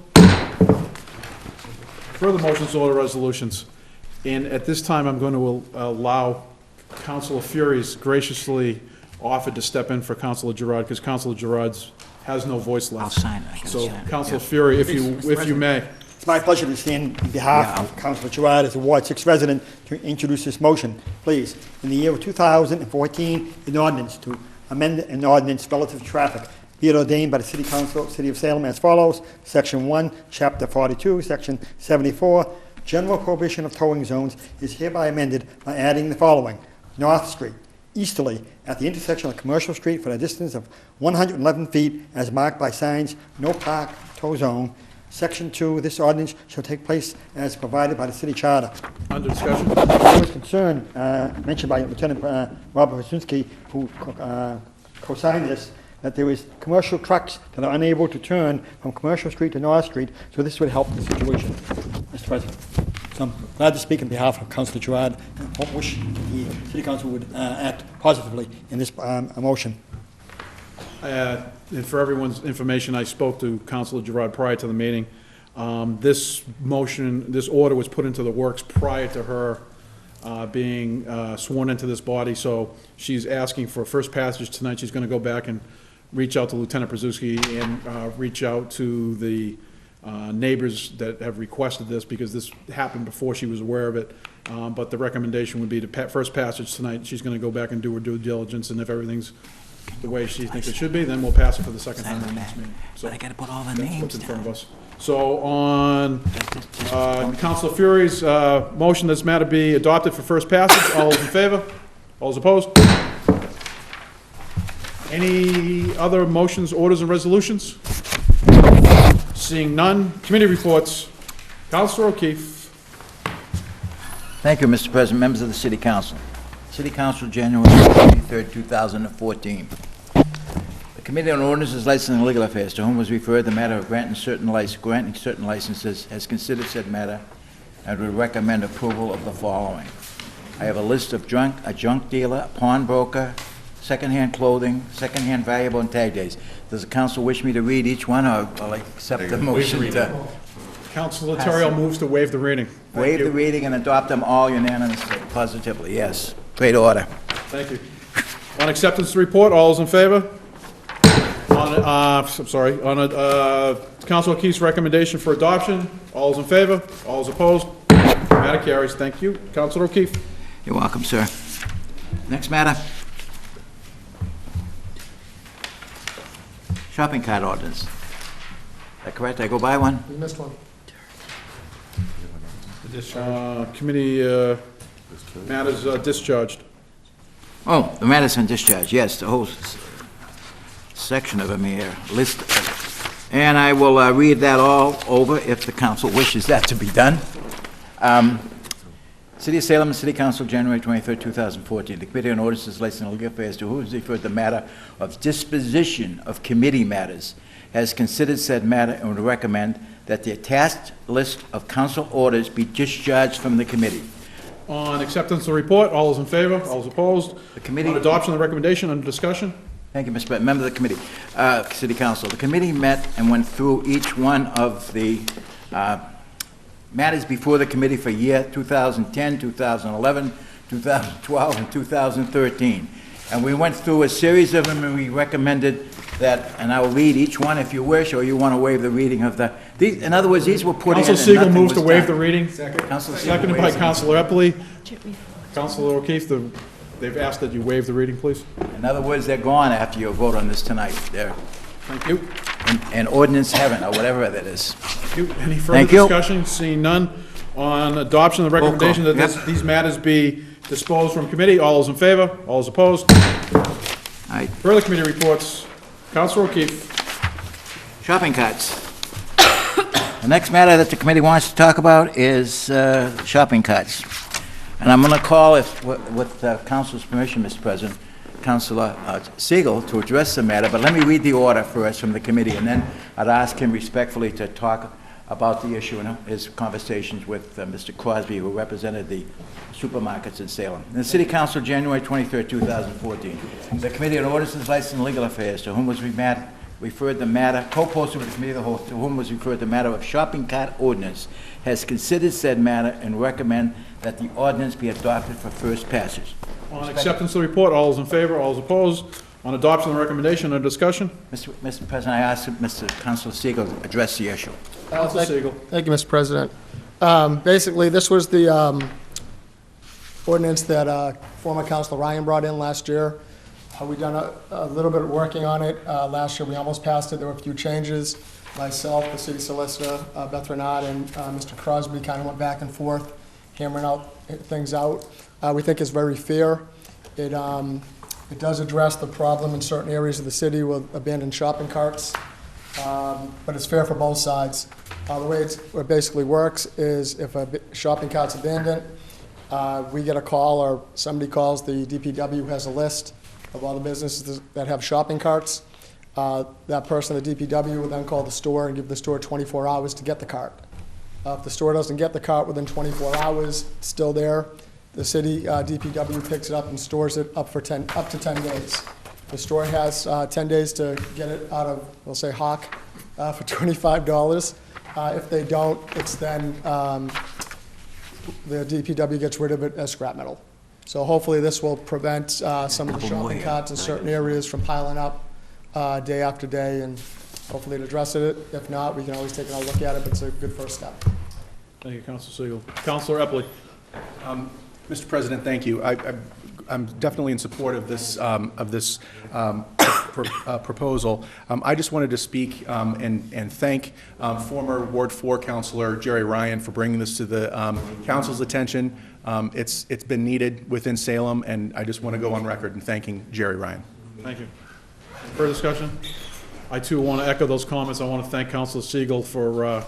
Speaker 1: Further motions, order, resolutions. And at this time, I'm going to allow Councilor Furies graciously offered to step in for Councilor Gerard, because Councilor Gerard's has no voice left.
Speaker 9: I'll sign it. I can
Speaker 1: So,
Speaker 9: sign it,
Speaker 1: Councilor
Speaker 9: yeah.
Speaker 1: Fury, if you may.
Speaker 14: It's my pleasure to stand on behalf of Councilor Gerard as a Ward 6 resident to introduce this motion. Please, in the year of 2014, an ordinance to amend an ordinance relative to traffic be it ordained by the City Council, City of Salem as follows. Section 1, Chapter 42, Section 74, General Prohibition of Towing Zones is hereby amended by adding the following. North Street, easterly, at the intersection of Commercial Street for a distance of 111 feet as marked by signs, no park, tow zone. Section 2, this ordinance shall take place as provided by the city charter.
Speaker 1: Under discussion.
Speaker 14: There was concern mentioned by Lieutenant Robert Wasinski, who co-signed this, that there is commercial trucks that are unable to turn from Commercial Street to North Street, so this would help the situation, Mr. President. So I'm glad to speak on behalf of Councilor Gerard, and I wish the City Council would act positively in this motion.
Speaker 1: And for everyone's information, I spoke to Councilor Gerard prior to the meeting. This motion, this order was put into the works prior to her being sworn into this body, so she's asking for first passage tonight. She's going to go back and reach out to Lieutenant Brzezinski and reach out to the neighbors that have requested this, because this happened before she was aware of it. But the recommendation would be to first passage tonight. She's going to go back and do her due diligence, and if everything's the way she thinks it should be, then we'll pass it for the second time in the next meeting. So
Speaker 9: But I gotta put all the
Speaker 1: that's
Speaker 9: names
Speaker 1: what's in front
Speaker 9: down.
Speaker 1: of us. So on Councilor Fury's motion, this matter be adopted for first passage. All those in favor? All those opposed? Any other motions, orders, and resolutions? Seeing none. Committee reports. Councilor O'Keefe.
Speaker 9: Thank you, Mr. President, members of the City Council. City Council, January 23rd, 2014. The Committee on Ordinances, Licensing, and Legal Affairs, to whom was referred the matter of granting certain licenses, has considered said matter and would recommend approval of the following. I have a list of a junk dealer, a pawnbroker, secondhand clothing, secondhand valuable, and tag days. Does the council wish me to read each one, or will I accept the motion to
Speaker 1: Councilor Terrell moves to waive the reading. Thank
Speaker 9: waive
Speaker 1: you.
Speaker 9: the reading and adopt them all unanimously, positively? Yes. Great order.
Speaker 1: Thank you. On acceptance of report, all those in favor? I'm sorry, on Councilor O'Keefe's recommendation for adoption, all those in favor? All those opposed? Matter carries. Thank you. Councilor O'Keefe.
Speaker 9: You're welcome, sir. Next matter. Shopping cart ordinance. Is that correct? I go buy one?
Speaker 13: You missed one.
Speaker 1: Committee matters discharged.
Speaker 9: Oh, the matters on discharge, yes, the whole section of them here, list. And I will read that all over if the council wishes that to be done. City of Salem and City Council, January 23rd, 2014. The Committee on Ordinances, Licensing, and Legal Affairs, to whom is referred the matter of disposition of committee matters, has considered said matter and would recommend that the attached list of council orders be discharged from the committee.
Speaker 1: On acceptance of the report, all those in favor? All those opposed?
Speaker 9: The committee.
Speaker 1: On adoption of the recommendation, under discussion?
Speaker 9: Thank you, Mr. President. Member of the committee, City Council. The committee met and went through each one of the matters before the committee for year 2010, 2011, 2012, and 2013. And we went through a series of them, and we recommended that, and I will read each one if you wish, or you want to waive the reading of the, these, in other words, these were put in
Speaker 1: Councilor
Speaker 9: and
Speaker 1: Siegel
Speaker 9: nothing
Speaker 1: moves to
Speaker 9: was
Speaker 1: waive
Speaker 9: done.
Speaker 1: the reading.
Speaker 9: Councilor Siegel
Speaker 1: Seconded by
Speaker 9: waives it.
Speaker 1: Councilor Epley. Councilor O'Keefe, they've asked that you waive the reading, please.
Speaker 9: In other words, they're gone after you vote on this tonight. They're
Speaker 1: Thank you.
Speaker 9: in ordinance heaven, or whatever that is.
Speaker 1: Thank you. Any further
Speaker 9: Thank you.
Speaker 1: discussion? Seeing none. On adoption of the recommendation that
Speaker 9: Yep.
Speaker 1: these matters be disposed from committee, all those in favor? All those opposed?
Speaker 9: All right.
Speaker 1: Further committee reports. Councilor O'Keefe.
Speaker 9: Shopping carts. The next matter that the committee wants to talk about is shopping carts. And I'm going to call, with council's permission, Mr. President, Councilor Siegel to address the matter, but let me read the order first from the committee, and then I'd ask him respectfully to talk about the issue in his conversations with Mr. Crosby, who represented the supermarkets in Salem. In the City Council, January 23rd, 2014, the Committee on Ordinances, Licensing, and Legal Affairs, to whom was referred the matter, co-posted with the Committee of the Whole, to whom was referred the matter of shopping cart ordinance, has considered said matter and recommend that the ordinance be adopted for first passage.
Speaker 1: On acceptance of the report, all those in favor, all those opposed. On adoption of the recommendation, under discussion.
Speaker 9: Mr. President, I ask that Mr. Councilor Siegel address the issue.
Speaker 1: Councilor Siegel.
Speaker 13: Thank you, Mr. President. Basically, this was the ordinance that former Councilor Ryan brought in last year. We've done a little bit of working on it. Last year, we almost passed it. There were a few changes. Myself, the city solicitor, Beth Renard, and Mr. Crosby kind of went back and forth, hammering things out. We think it's very fair. It does address the problem in certain areas of the city with abandoned shopping carts, but it's fair for both sides. The way it basically works is if a shopping cart's abandoned, we get a call or somebody calls the DPW who has a list of all the businesses that have shopping carts. That person, the DPW, will then call the store and give the store 24 hours to get the cart. If the store doesn't get the cart within 24 hours, it's still there. The city DPW picks it up and stores it up to 10 days. The store has 10 days to get it out of, we'll say, Hawk for $25. If they don't, it's then the DPW gets rid of it as scrap metal. So hopefully this will prevent some of the shopping carts in certain areas from piling up day after day, and hopefully it addresses it. If not, we can always take another look at it, but it's a good first step.
Speaker 1: Thank you, Councilor Siegel. Councilor Epley.
Speaker 6: Mr. President, thank you. I'm definitely in support of this proposal. I just wanted to speak and thank former Ward 4 Councilor Jerry Ryan for bringing this to the council's attention. It's been needed within Salem, and I just want to go on record in thanking Jerry Ryan.
Speaker 1: Thank you. Further discussion? I too want to echo those comments. I want to thank Councilor Siegel for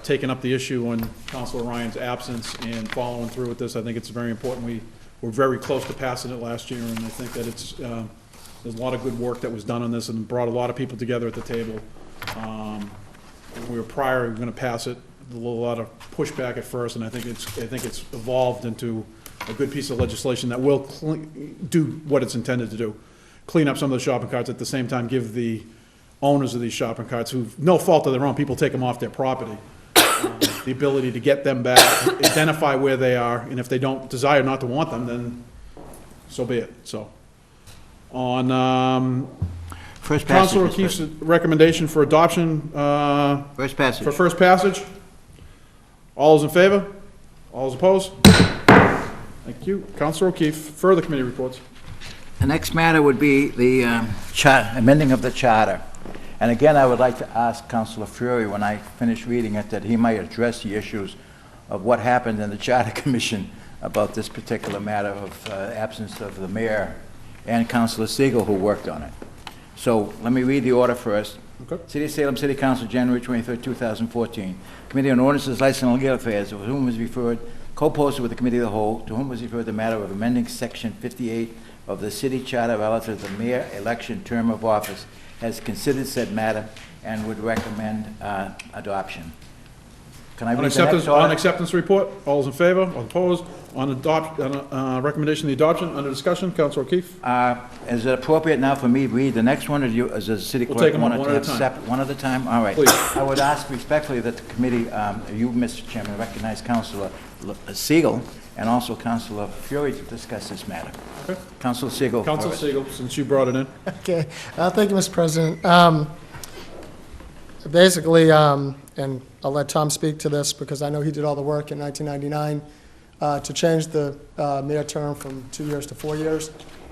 Speaker 1: taking up the issue in Councilor Ryan's absence and following through with this. I think it's very important. We were very close to passing it last year, and I think that it's there's a lot of good work that was done on this and brought a lot of people together at the table. We were going to pass it. A lot of pushback at first, and I think it's evolved into a good piece of legislation that will do what it's intended to do. Clean up some of the shopping carts, at the same time give the owners of these shopping carts, who've no fault of their own, people take them off their property, the ability to get them back, identify where they are, and if they don't desire not to want them, then so be it. So, on
Speaker 9: First passage.
Speaker 1: Councilor O'Keefe's recommendation for adoption.
Speaker 9: First passage.
Speaker 1: For first passage. All those in favor? All those opposed? Thank you. Councilor O'Keefe. Further committee reports.
Speaker 9: The next matter would be the amending of the charter. And again, I would like to ask Councilor Fury, when I finish reading it, that he might address the issues of what happened in the Charter Commission about this particular matter of absence of the mayor and Councilor Siegel, who worked on it. So let me read the order first.
Speaker 1: Okay.
Speaker 9: City of Salem City Council, January 23, 2014. Committee on Ordinances, Licensing, and Legal Affairs, to whom was referred, co-posted with the Committee of the Whole, to whom was referred the matter of amending Section 58 of the city charter relative to the mayor election term of office, has considered said matter and would recommend adoption. Can I read the next order?
Speaker 1: On acceptance report, all those in favor, all opposed? On recommendation of the adoption, under discussion, Councilor O'Keefe.
Speaker 9: Is it appropriate now for me to read the next one, or do you, as a city
Speaker 1: We'll
Speaker 9: clerk,
Speaker 1: take them
Speaker 9: want
Speaker 1: one
Speaker 9: to
Speaker 1: at a
Speaker 9: have
Speaker 1: time.
Speaker 9: separate, one at a time? All right.
Speaker 1: Please.
Speaker 9: I would ask respectfully that the committee, you, Mr. Chairman, recognize Councilor Siegel and also Councilor Fury to discuss this matter.
Speaker 1: Okay.
Speaker 9: Councilor Siegel.
Speaker 1: Councilor
Speaker 9: first.
Speaker 1: Siegel, since you brought it in.
Speaker 13: Okay, thank you, Mr. President. Basically, and I'll let Tom speak to this because I know he did all the work in 1999 to change the mayor term from 2 years to 4 years.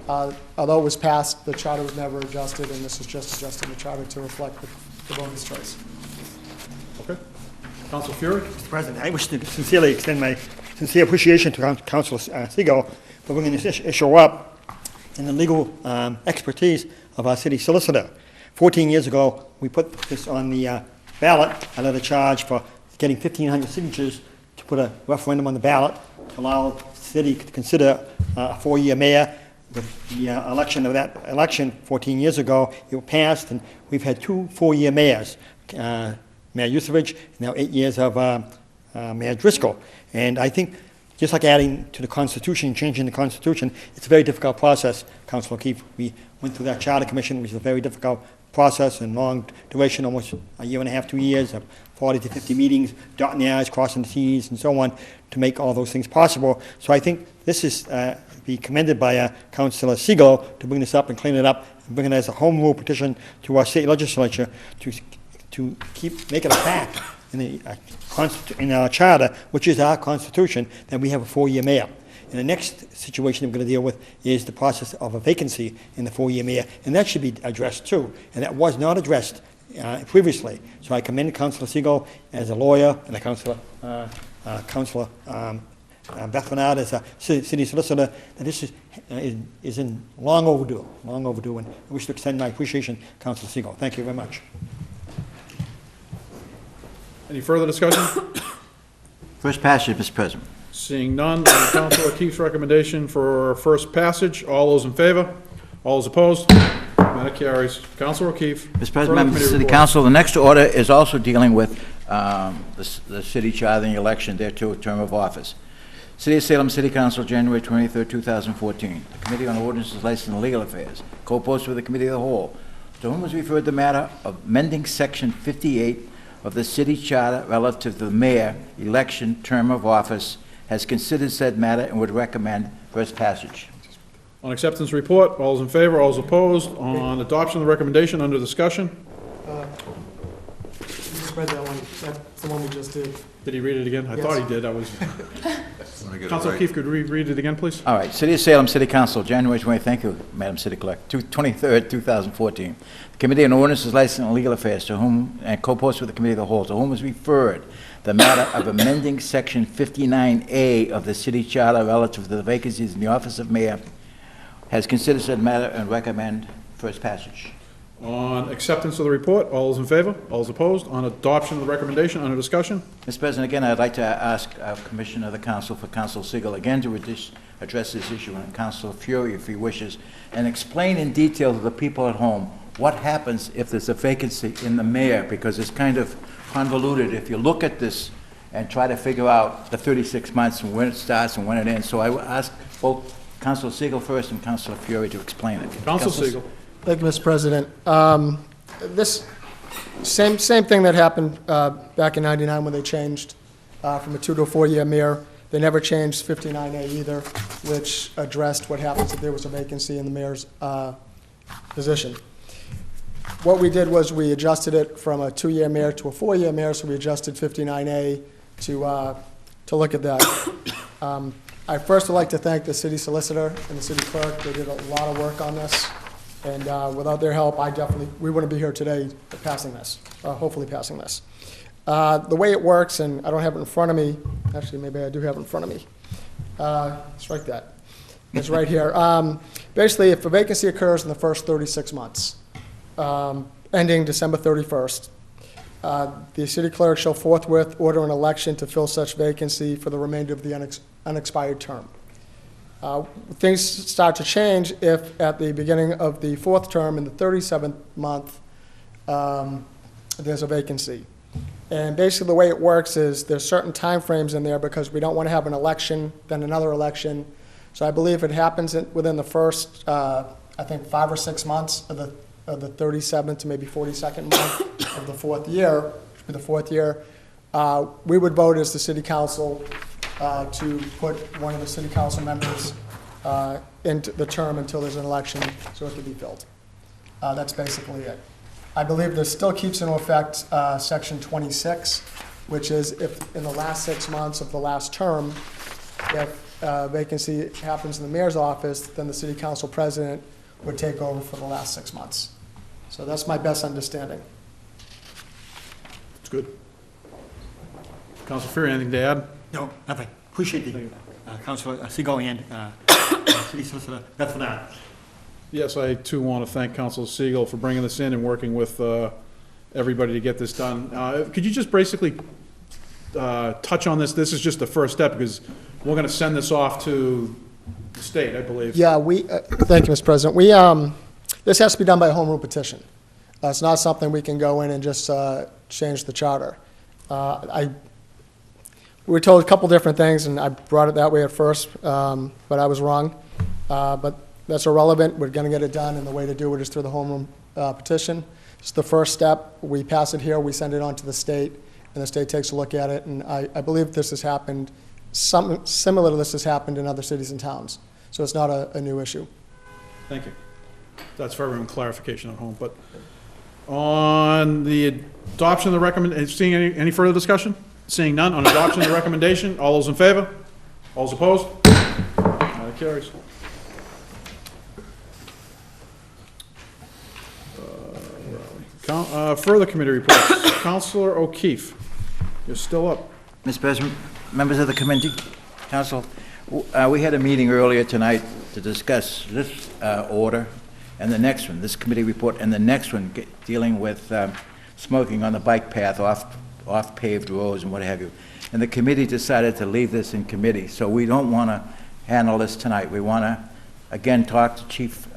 Speaker 13: Although it was passed, the charter was never adjusted, and this is just adjusting the charter to reflect the voters' choice.
Speaker 1: Okay. Councilor Fury.
Speaker 14: Mr. President, I wish to sincerely extend my sincere appreciation to Councilor Siegel for bringing this issue up and the legal expertise of our city solicitor. 14 years ago, we put this on the ballot. I led a charge for getting 1,500 signatures to put a referendum on the ballot to allow the city to consider a 4-year mayor. With the election of that election 14 years ago, it passed, and we've had 2 4-year mayors, Mayor Yusevich, now 8 years of Mayor Driscoll. And I think just like adding to the Constitution, changing the Constitution, it's a very difficult process, Councilor O'Keefe. We went through that Charter Commission, which is a very difficult process and long duration, almost a year and a half, 2 years, of 40 to 50 meetings, dotting the i's, crossing the t's, and so on, to make all those things possible. So I think this is be commended by Councilor Siegel to bring this up and clean it up, and bring it as a home rule petition to our state legislature to make it a fact in in our charter, which is our constitution, that we have a 4-year mayor. And the next situation we're going to deal with is the process of a vacancy in the 4-year mayor, and that should be addressed too. And that was not addressed previously. So I commend Councilor Siegel as a lawyer, and the Councilor Beth Bernard as a city solicitor, that this is in long overdue, and I wish to extend my appreciation, Councilor Siegel. Thank you very much.
Speaker 1: Any further discussion?
Speaker 9: First passage, Mr. President.
Speaker 1: Seeing none, on Councilor O'Keefe's recommendation for first passage, all those in favor? All those opposed? Matter carries. Councilor O'Keefe.
Speaker 9: Mr. President, members of the City Council, the next order is also dealing with the city charter and the election thereto, term of office. City of Salem City Council, January 23, 2014. The Committee on Ordinances, License, and Legal Affairs, co-posted with the Committee of the Whole, to whom was referred the matter of amending Section 58 of the city charter relative to the mayor election term of office, has considered said matter and would recommend first passage.
Speaker 1: On acceptance report, all those in favor, all those opposed. On adoption of the recommendation, under discussion.
Speaker 13: Just read that one. That's the one we just did.
Speaker 1: Did he read it again? I
Speaker 13: Yes.
Speaker 1: thought he did. Councilor O'Keefe, could we read it again, please?
Speaker 9: All right, City of Salem City Council, January 20, thank you, Madam City Clerk, 23rd, 2014. The Committee on Ordinances, License, and Legal Affairs, to whom, and co-posted with the Committee of the Whole, to whom was referred the matter of amending Section 59A of the city charter relative to the vacancies in the office of mayor, has considered said matter and recommend first passage.
Speaker 1: On acceptance of the report, all those in favor, all those opposed. On adoption of the recommendation, under discussion.
Speaker 9: Mr. President, again, I'd like to ask our Commissioner of the Council for Council Siegel again to address this issue, and Councilor Fury, if he wishes, and explain in detail to the people at home what happens if there's a vacancy in the mayor, because it's kind of convoluted if you look at this and try to figure out the 36 months and when it starts and when it ends. So I will ask both Councilor Siegel first and Councilor Fury to explain it.
Speaker 1: Councilor Siegel.
Speaker 13: Thank you, Mr. President. This same thing that happened back in '99 when they changed from a 2 to a 4-year mayor. They never changed 59A either, which addressed what happens if there was a vacancy in the mayor's position. What we did was we adjusted it from a 2-year mayor to a 4-year mayor, so we adjusted 59A to look at that. I first would like to thank the city solicitor and the city clerk. They did a lot of work on this, and without their help, we wouldn't be here today passing this, hopefully passing this. The way it works, and I don't have it in front of me, actually maybe I do have it in front of me. Strike that. It's right here. Basically, if a vacancy occurs in the first 36 months, ending December 31st, the city clerk shall forthwith order an election to fill such vacancy for the remainder of the unexpired term. Things start to change if at the beginning of the 4th term in the 37th month, there's a vacancy. And basically the way it works is there's certain timeframes in there because we don't want to have an election, then another election. So I believe it happens within the first, I think 5 or 6 months of the 37th to maybe 42nd month of the 4th year, which would be the 4th year. We would vote as the city council to put one of the city council members into the term until there's an election so it can be filled. That's basically it. I believe this still keeps in effect Section 26, which is if in the last 6 months of the last term, if vacancy happens in the mayor's office, then the city council president would take over for the last 6 months. So that's my best understanding.
Speaker 1: It's good. Councilor Fury, anything to add?
Speaker 14: No, nothing. Appreciate the Councilor Siegel and City Solicitor Beth Bernard.
Speaker 1: Yes, I too want to thank Councilor Siegel for bringing this in and working with everybody to get this done. Could you just basically touch on this? This is just the first step because we're going to send this off to the state, I believe.
Speaker 13: Yeah, thank you, Mr. President. This has to be done by a home rule petition. It's not something we can go in and just change the charter. We were told a couple different things, and I brought it that way at first, but I was wrong. But that's irrelevant. We're going to get it done, and the way to do it is through the home rule petition. It's the first step. We pass it here, we send it on to the state, and the state takes a look at it. And I believe this has happened, something similar to this has happened in other cities and towns. So it's not a new issue.
Speaker 1: Thank you. That's for everyone's clarification at home, but on the adoption of the seeing any further discussion? Seeing none, on adoption of the recommendation, all those in favor? All those opposed? That carries. Further committee reports. Councilor O'Keefe, you're still up.
Speaker 9: Mr. President, members of the committee, council, we had a meeting earlier tonight to discuss this order and the next one, this committee report, and the next one dealing with smoking on the bike path off paved roads and what have you. And the committee decided to leave this in committee, so we don't want to handle this tonight. We want to, again, talk to Chief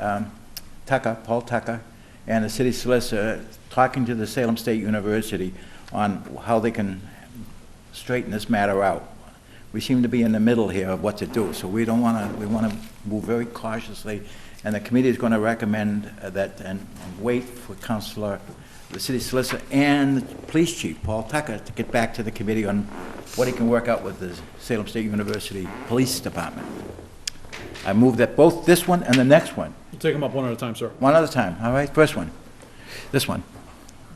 Speaker 9: Tucker, Paul Tucker, and the city solicitor, talking to the Salem State University on how they can straighten this matter out. We seem to be in the middle here of what to do, so we don't want to, we want to move very cautiously, and the committee is going to recommend that and wait for the city solicitor and the police chief, Paul Tucker, to get back to the committee on what he can work out with the Salem State University Police Department. I move that both this one and the next one.
Speaker 1: We'll take them up one at a time, sir.
Speaker 9: One at a time, all right? First one, this one.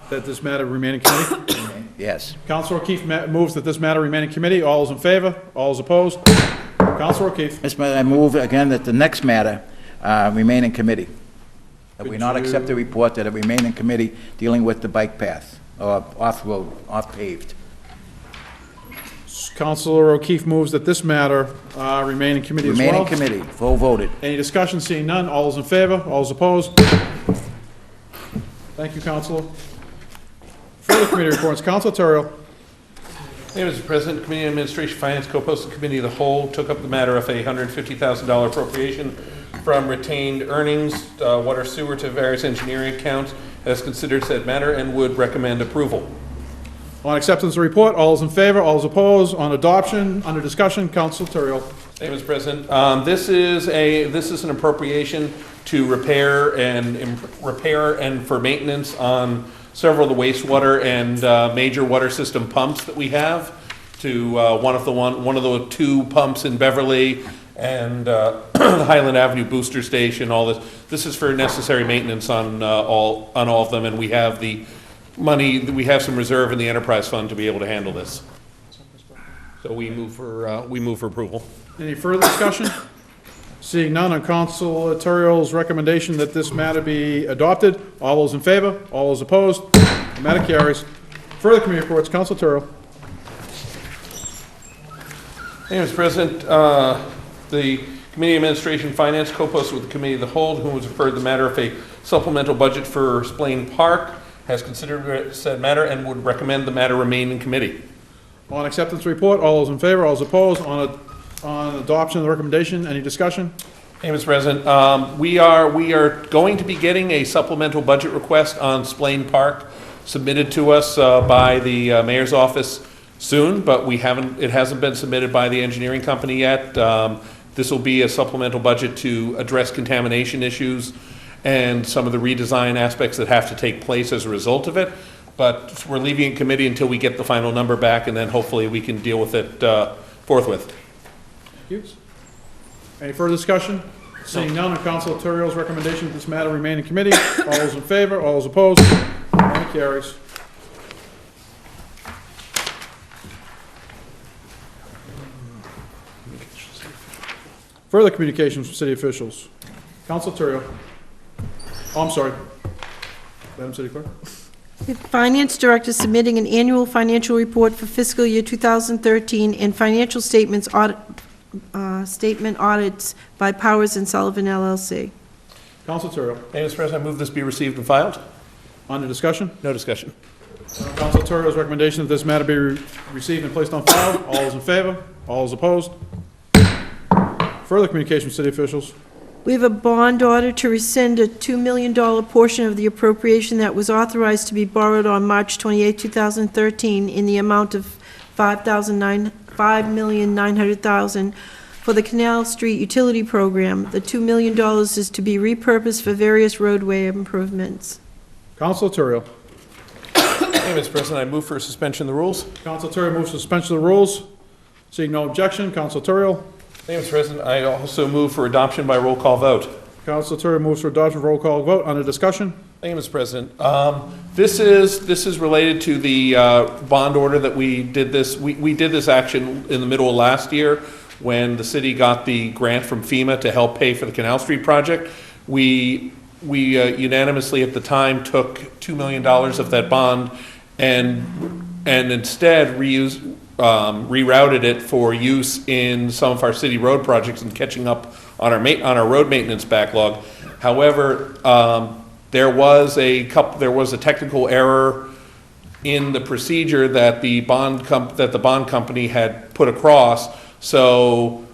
Speaker 1: That this matter remain in committee?
Speaker 9: Yes.
Speaker 1: Councilor O'Keefe moves that this matter remain in committee. All those in favor? All those opposed? Councilor O'Keefe.
Speaker 9: Mr. President, I move again that the next matter remain in committee. That we not accept the report, that it remain in committee dealing with the bike path, or off-road, off-paved.
Speaker 1: Councilor O'Keefe moves that this matter remain in committee as well.
Speaker 9: Remain in committee, full voted.
Speaker 1: Any discussion? Seeing none. All those in favor? All those opposed? Thank you, Councilor. Further committee reports. Councilor Terrell.
Speaker 12: Hey, Mr. President, Committee on Administration, Finance, Co-Posted Committee of the Whole took up the matter of a $150,000 appropriation from retained earnings, water sewer to various engineering accounts, has considered said matter and would recommend approval.
Speaker 1: On acceptance of the report, all those in favor, all those opposed. On adoption, under discussion, Councilor Terrell.
Speaker 12: Thank you, Mr. President. This is an appropriation to repair and for maintenance on several of the wastewater and major water system pumps that we have. To one of the two pumps in Beverly and the Highland Avenue booster station. All this. This is for necessary maintenance on all of them, and we have the money. We have some reserve in the enterprise fund to be able to handle this. So we move for approval.
Speaker 1: Any further discussion? Seeing none, on Councilor Terrell's recommendation that this matter be adopted, all those in favor, all those opposed, the matter carries. Further committee reports, Councilor Terrell.
Speaker 12: Hey, Mr. President, the Committee on Administration Finance, co-posted with the Committee of the Whole, whom was referred the matter of a supplemental budget for Splain Park, has considered said matter and would recommend the matter remain in committee.
Speaker 1: On acceptance report, all those in favor, all those opposed. On adoption of the recommendation, any discussion?
Speaker 12: Hey, Mr. President, we are going to be getting a supplemental budget request on Splain Park submitted to us by the mayor's office soon, but it hasn't been submitted by the engineering company yet. This will be a supplemental budget to address contamination issues and some of the redesign aspects that have to take place as a result of it. But we're leaving it in committee until we get the final number back, and then hopefully we can deal with it forthwith.
Speaker 1: Thank you. Any further discussion? Seeing none, on Councilor Terrell's recommendation that this matter remain in committee, all those in favor, all those opposed, motion carries. Further communications from city officials. Councilor Terrell. Oh, I'm sorry. Madam City Clerk.
Speaker 3: Finance Director submitting an annual financial report for fiscal year 2013 and financial statement audits by Powers and Sullivan LLC.
Speaker 1: Councilor Terrell.
Speaker 12: Hey, Mr. President, I move this be received and filed.
Speaker 1: On the discussion?
Speaker 12: No discussion.
Speaker 1: Councilor Terrell's recommendation that this matter be received and placed on file. All those in favor? All those opposed? Further communication from city officials.
Speaker 3: We have a bond order to rescind a $2 million portion of the appropriation that was authorized to be borrowed on March 28, 2013 in the amount of $5,900,000 for the Canal Street Utility Program. The $2 million is to be repurposed for various roadway improvements.
Speaker 1: Counselor Turiel.
Speaker 12: Hey, Mr. President, I move for suspension of the rules.
Speaker 1: Counselor Turiel moves suspension of the rules. Seeing no objection, Counselor Turiel.
Speaker 12: Thank you, Mr. President. I also move for adoption by roll call vote.
Speaker 1: Counselor Turiel moves for adoption, roll call vote. Under discussion?
Speaker 12: Thank you, Mr. President. This is related to the bond order that we did this. We did this action in the middle of last year when the city got the grant from FEMA to help pay for the Canal Street project. We unanimously at the time took $2 million of that bond and instead rerouted it for use in some of our city road projects and catching up on our road maintenance backlog. However, there was a technical error in the procedure that the bond company had put across. So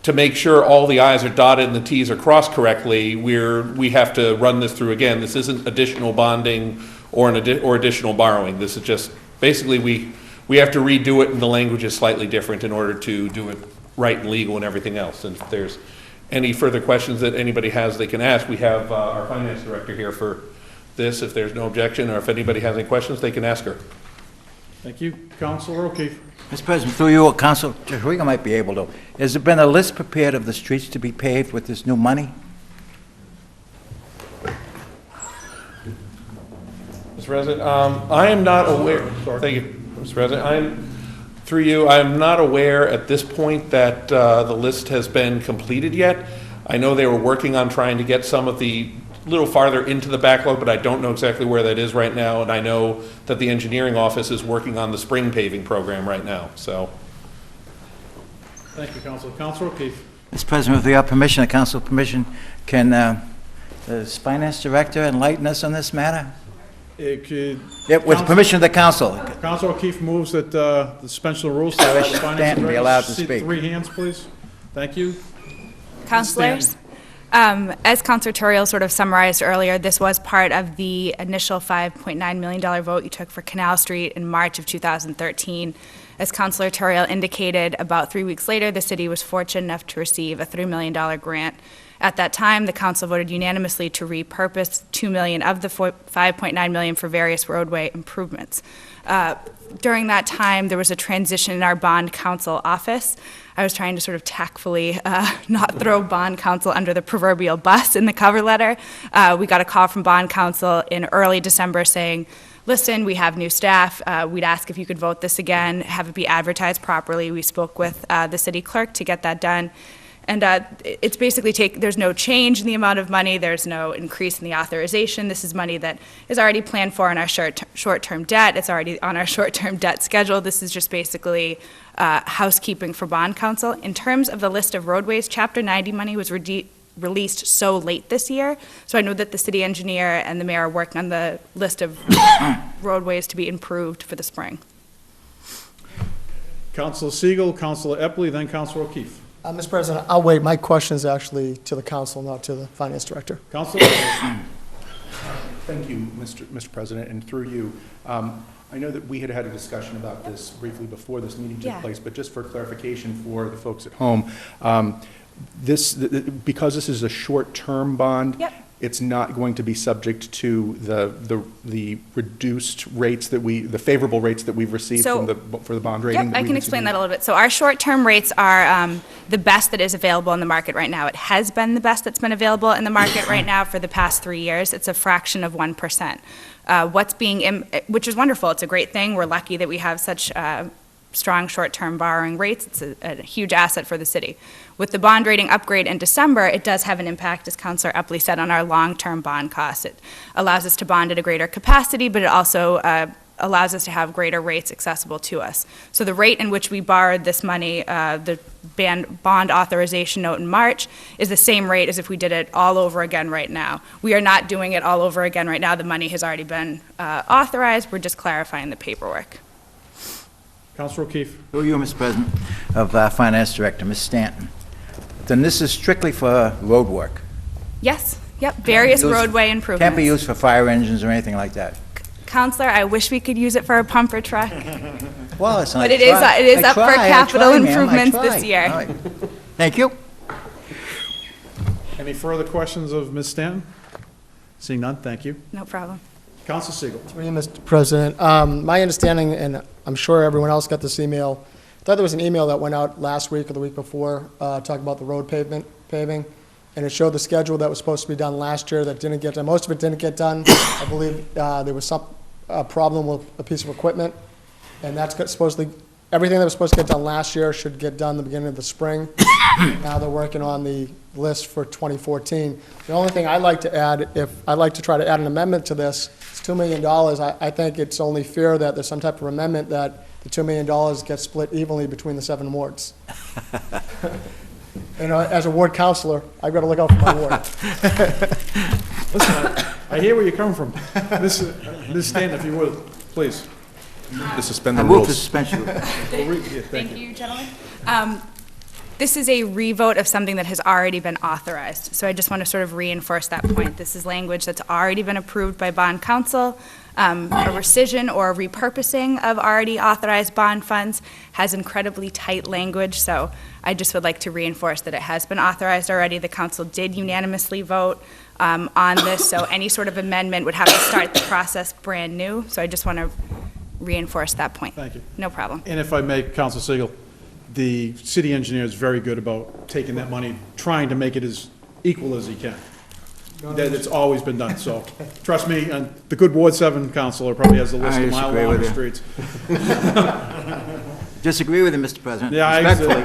Speaker 12: to make sure all the I's are dotted and the T's are crossed correctly, we have to run this through again. This isn't additional bonding or additional borrowing. This is just basically we have to redo it, and the language is slightly different in order to do it right and legal and everything else. And if there's any further questions that anybody has, they can ask. We have our finance director here for this, if there's no objection, or if anybody has any questions, they can ask her.
Speaker 1: Thank you. Counselor O'Keefe.
Speaker 9: Mr. President, through you, Council Riga might be able to. Has there been a list prepared of the streets to be paved with this new money?
Speaker 12: Mr. President, I am not aware. Thank you, Mr. President. Through you, I'm not aware at this point that the list has been completed yet. I know they were working on trying to get some of the little farther into the backlog, but I don't know exactly where that is right now. And I know that the engineering office is working on the spring paving program right now. So,
Speaker 1: thank you, Councilor. Councilor O'Keefe.
Speaker 9: Mr. President, with your permission, the council permission, can the finance director enlighten us on this matter?
Speaker 1: It could.
Speaker 9: With permission of the council.
Speaker 1: Councilor O'Keefe moves that the suspension of rules. So
Speaker 9: I wish Stanton be allowed to speak.
Speaker 1: 3 hands, please. Thank you.
Speaker 15: Councilors, as Councilor Turiel sort of summarized earlier, this was part of the initial $5.9 million vote you took for Canal Street in March of 2013. As Councilor Turiel indicated, about 3 weeks later, the city was fortunate enough to receive a $3 million grant. At that time, the council voted unanimously to repurpose $2 million of the $5.9 million for various roadway improvements. During that time, there was a transition in our bond council office. I was trying to sort of tactfully not throw bond council under the proverbial bus in the cover letter. We got a call from bond council in early December saying, listen, we have new staff. We'd ask if you could vote this again, have it be advertised properly. We spoke with the city clerk to get that done. And it's basically there's no change in the amount of money, there's no increase in the authorization. This is money that is already planned for in our short-term debt. It's already on our short-term debt schedule. This is just basically housekeeping for bond council. In terms of the list of roadways, Chapter 90 money was released so late this year. So I know that the city engineer and the mayor are working on the list of roadways to be improved for the spring.
Speaker 1: Councilor Siegel, Councilor Epley, then Councilor O'Keefe.
Speaker 13: Mr. President, I'll wait. My question is actually to the council, not to the finance director.
Speaker 1: Councilor Epley.
Speaker 6: Thank you, Mr. President, and through you. I know that we had a discussion about this briefly before this meeting took place, but just for clarification for the folks at home, because this is a short-term bond, it's not going to be subject to the reduced rates the favorable rates that we've received for the bond rating.
Speaker 15: Yep, I can explain that a little bit. So our short-term rates are the best that is available in the market right now. It has been the best that's been available in the market right now for the past 3 years. It's a fraction of 1%. Which is wonderful. It's a great thing. We're lucky that we have such strong short-term borrowing rates. It's a huge asset for the city. With the bond rating upgrade in December, it does have an impact, as Councilor Epley said, on our long-term bond costs. It allows us to bond at a greater capacity, but it also allows us to have greater rates accessible to us. So the rate in which we borrowed this money, the bond authorization note in March, is the same rate as if we did it all over again right now. We are not doing it all over again right now. The money has already been authorized. We're just clarifying the paperwork.
Speaker 1: Councilor O'Keefe.
Speaker 9: Through you, Mr. President, of Finance Director, Ms. Stanton. Then this is strictly for road work?
Speaker 15: Yes, yep, various roadway improvements.
Speaker 9: Can't be used for fire engines or anything like that?
Speaker 15: Counselor, I wish we could use it for a pumper truck.
Speaker 9: Well, it's not.
Speaker 15: But it is up for capital improvements this year.
Speaker 9: All right. Thank you.
Speaker 1: Any further questions of Ms. Stanton? Seeing none, thank you.
Speaker 15: No problem.
Speaker 1: Counsel Siegel.
Speaker 13: Through you, Mr. President. My understanding, and I'm sure everyone else got this email, I thought there was an email that went out last week or the week before, talking about the road paving, and it showed the schedule that was supposed to be done last year that didn't get done. Most of it didn't get done. I believe there was some problem with a piece of equipment, and that's supposedly, everything that was supposed to get done last year should get done the beginning of the spring. Now they're working on the list for 2014. The only thing I'd like to add, I'd like to try to add an amendment to this, it's $2 million. I think it's only fair that there's some type of amendment that the $2 million gets split evenly between the 7 wards. You know, as a ward counselor, I've got to look out for my ward.
Speaker 1: Listen, I hear where you're coming from. Ms. Stanton, if you would, please.
Speaker 6: To suspend
Speaker 9: I
Speaker 6: the
Speaker 9: move for
Speaker 6: rules.
Speaker 9: suspension.
Speaker 15: Thank you, gentlemen. This is a revote of something that has already been authorized. So I just want to sort of reinforce that point. This is language that's already been approved by bond council. A rescission or repurposing of already authorized bond funds has incredibly tight language, so I just would like to reinforce that it has been authorized already. The council did unanimously vote on this, so any sort of amendment would have to start the process brand new. So I just want to reinforce that point.
Speaker 1: Thank you.
Speaker 15: No problem.
Speaker 1: And if I may, Counsel Siegel, the city engineer is very good about taking that money, trying to make it as equal as he can. That it's always been done, so trust me, and the good Ward 7 councilor probably has a list
Speaker 9: I
Speaker 1: of mile
Speaker 9: disagree
Speaker 1: long
Speaker 9: with you.
Speaker 1: streets.
Speaker 9: Disagree with you, Mr. President.
Speaker 1: Yeah,
Speaker 9: Respectfully.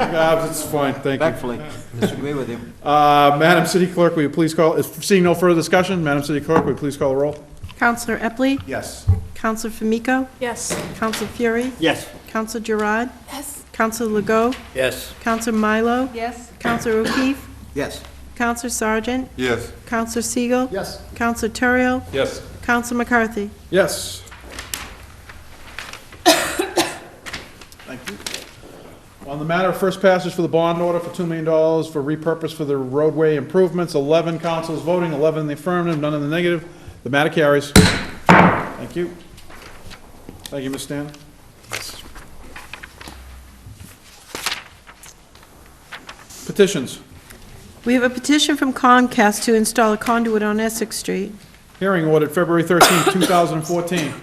Speaker 1: it's fine, thank you.
Speaker 9: Respectfully. Disagree with you.
Speaker 1: Madam City Clerk, will you please call, seeing no further discussion, Madam City Clerk, will you please call the roll?
Speaker 3: Counselor Epley?
Speaker 6: Yes.
Speaker 3: Counselor Famico?
Speaker 11: Yes.
Speaker 3: Counselor Fury?
Speaker 14: Yes.
Speaker 3: Counselor Gerard? Yes. Counselor Legault?
Speaker 9: Yes.
Speaker 3: Counselor Milo?
Speaker 11: Yes.
Speaker 3: Counselor O'Keefe?
Speaker 9: Yes.
Speaker 3: Counselor Sargent?
Speaker 7: Yes.
Speaker 3: Counselor Siegel?
Speaker 13: Yes.
Speaker 3: Counselor Terrio?
Speaker 12: Yes.
Speaker 3: Counselor McCarthy?
Speaker 1: Yes. Thank you. On the matter of first passage for the bond order for $2 million for repurpose for the roadway improvements, 11 councils voting, 11 in the affirmative, none in the negative. The matter carries. Thank you. Thank you, Ms. Stanton. Petitions.
Speaker 3: We have a petition from Comcast to install a conduit on Essex Street.
Speaker 1: Hearing ordered February 13, 2014.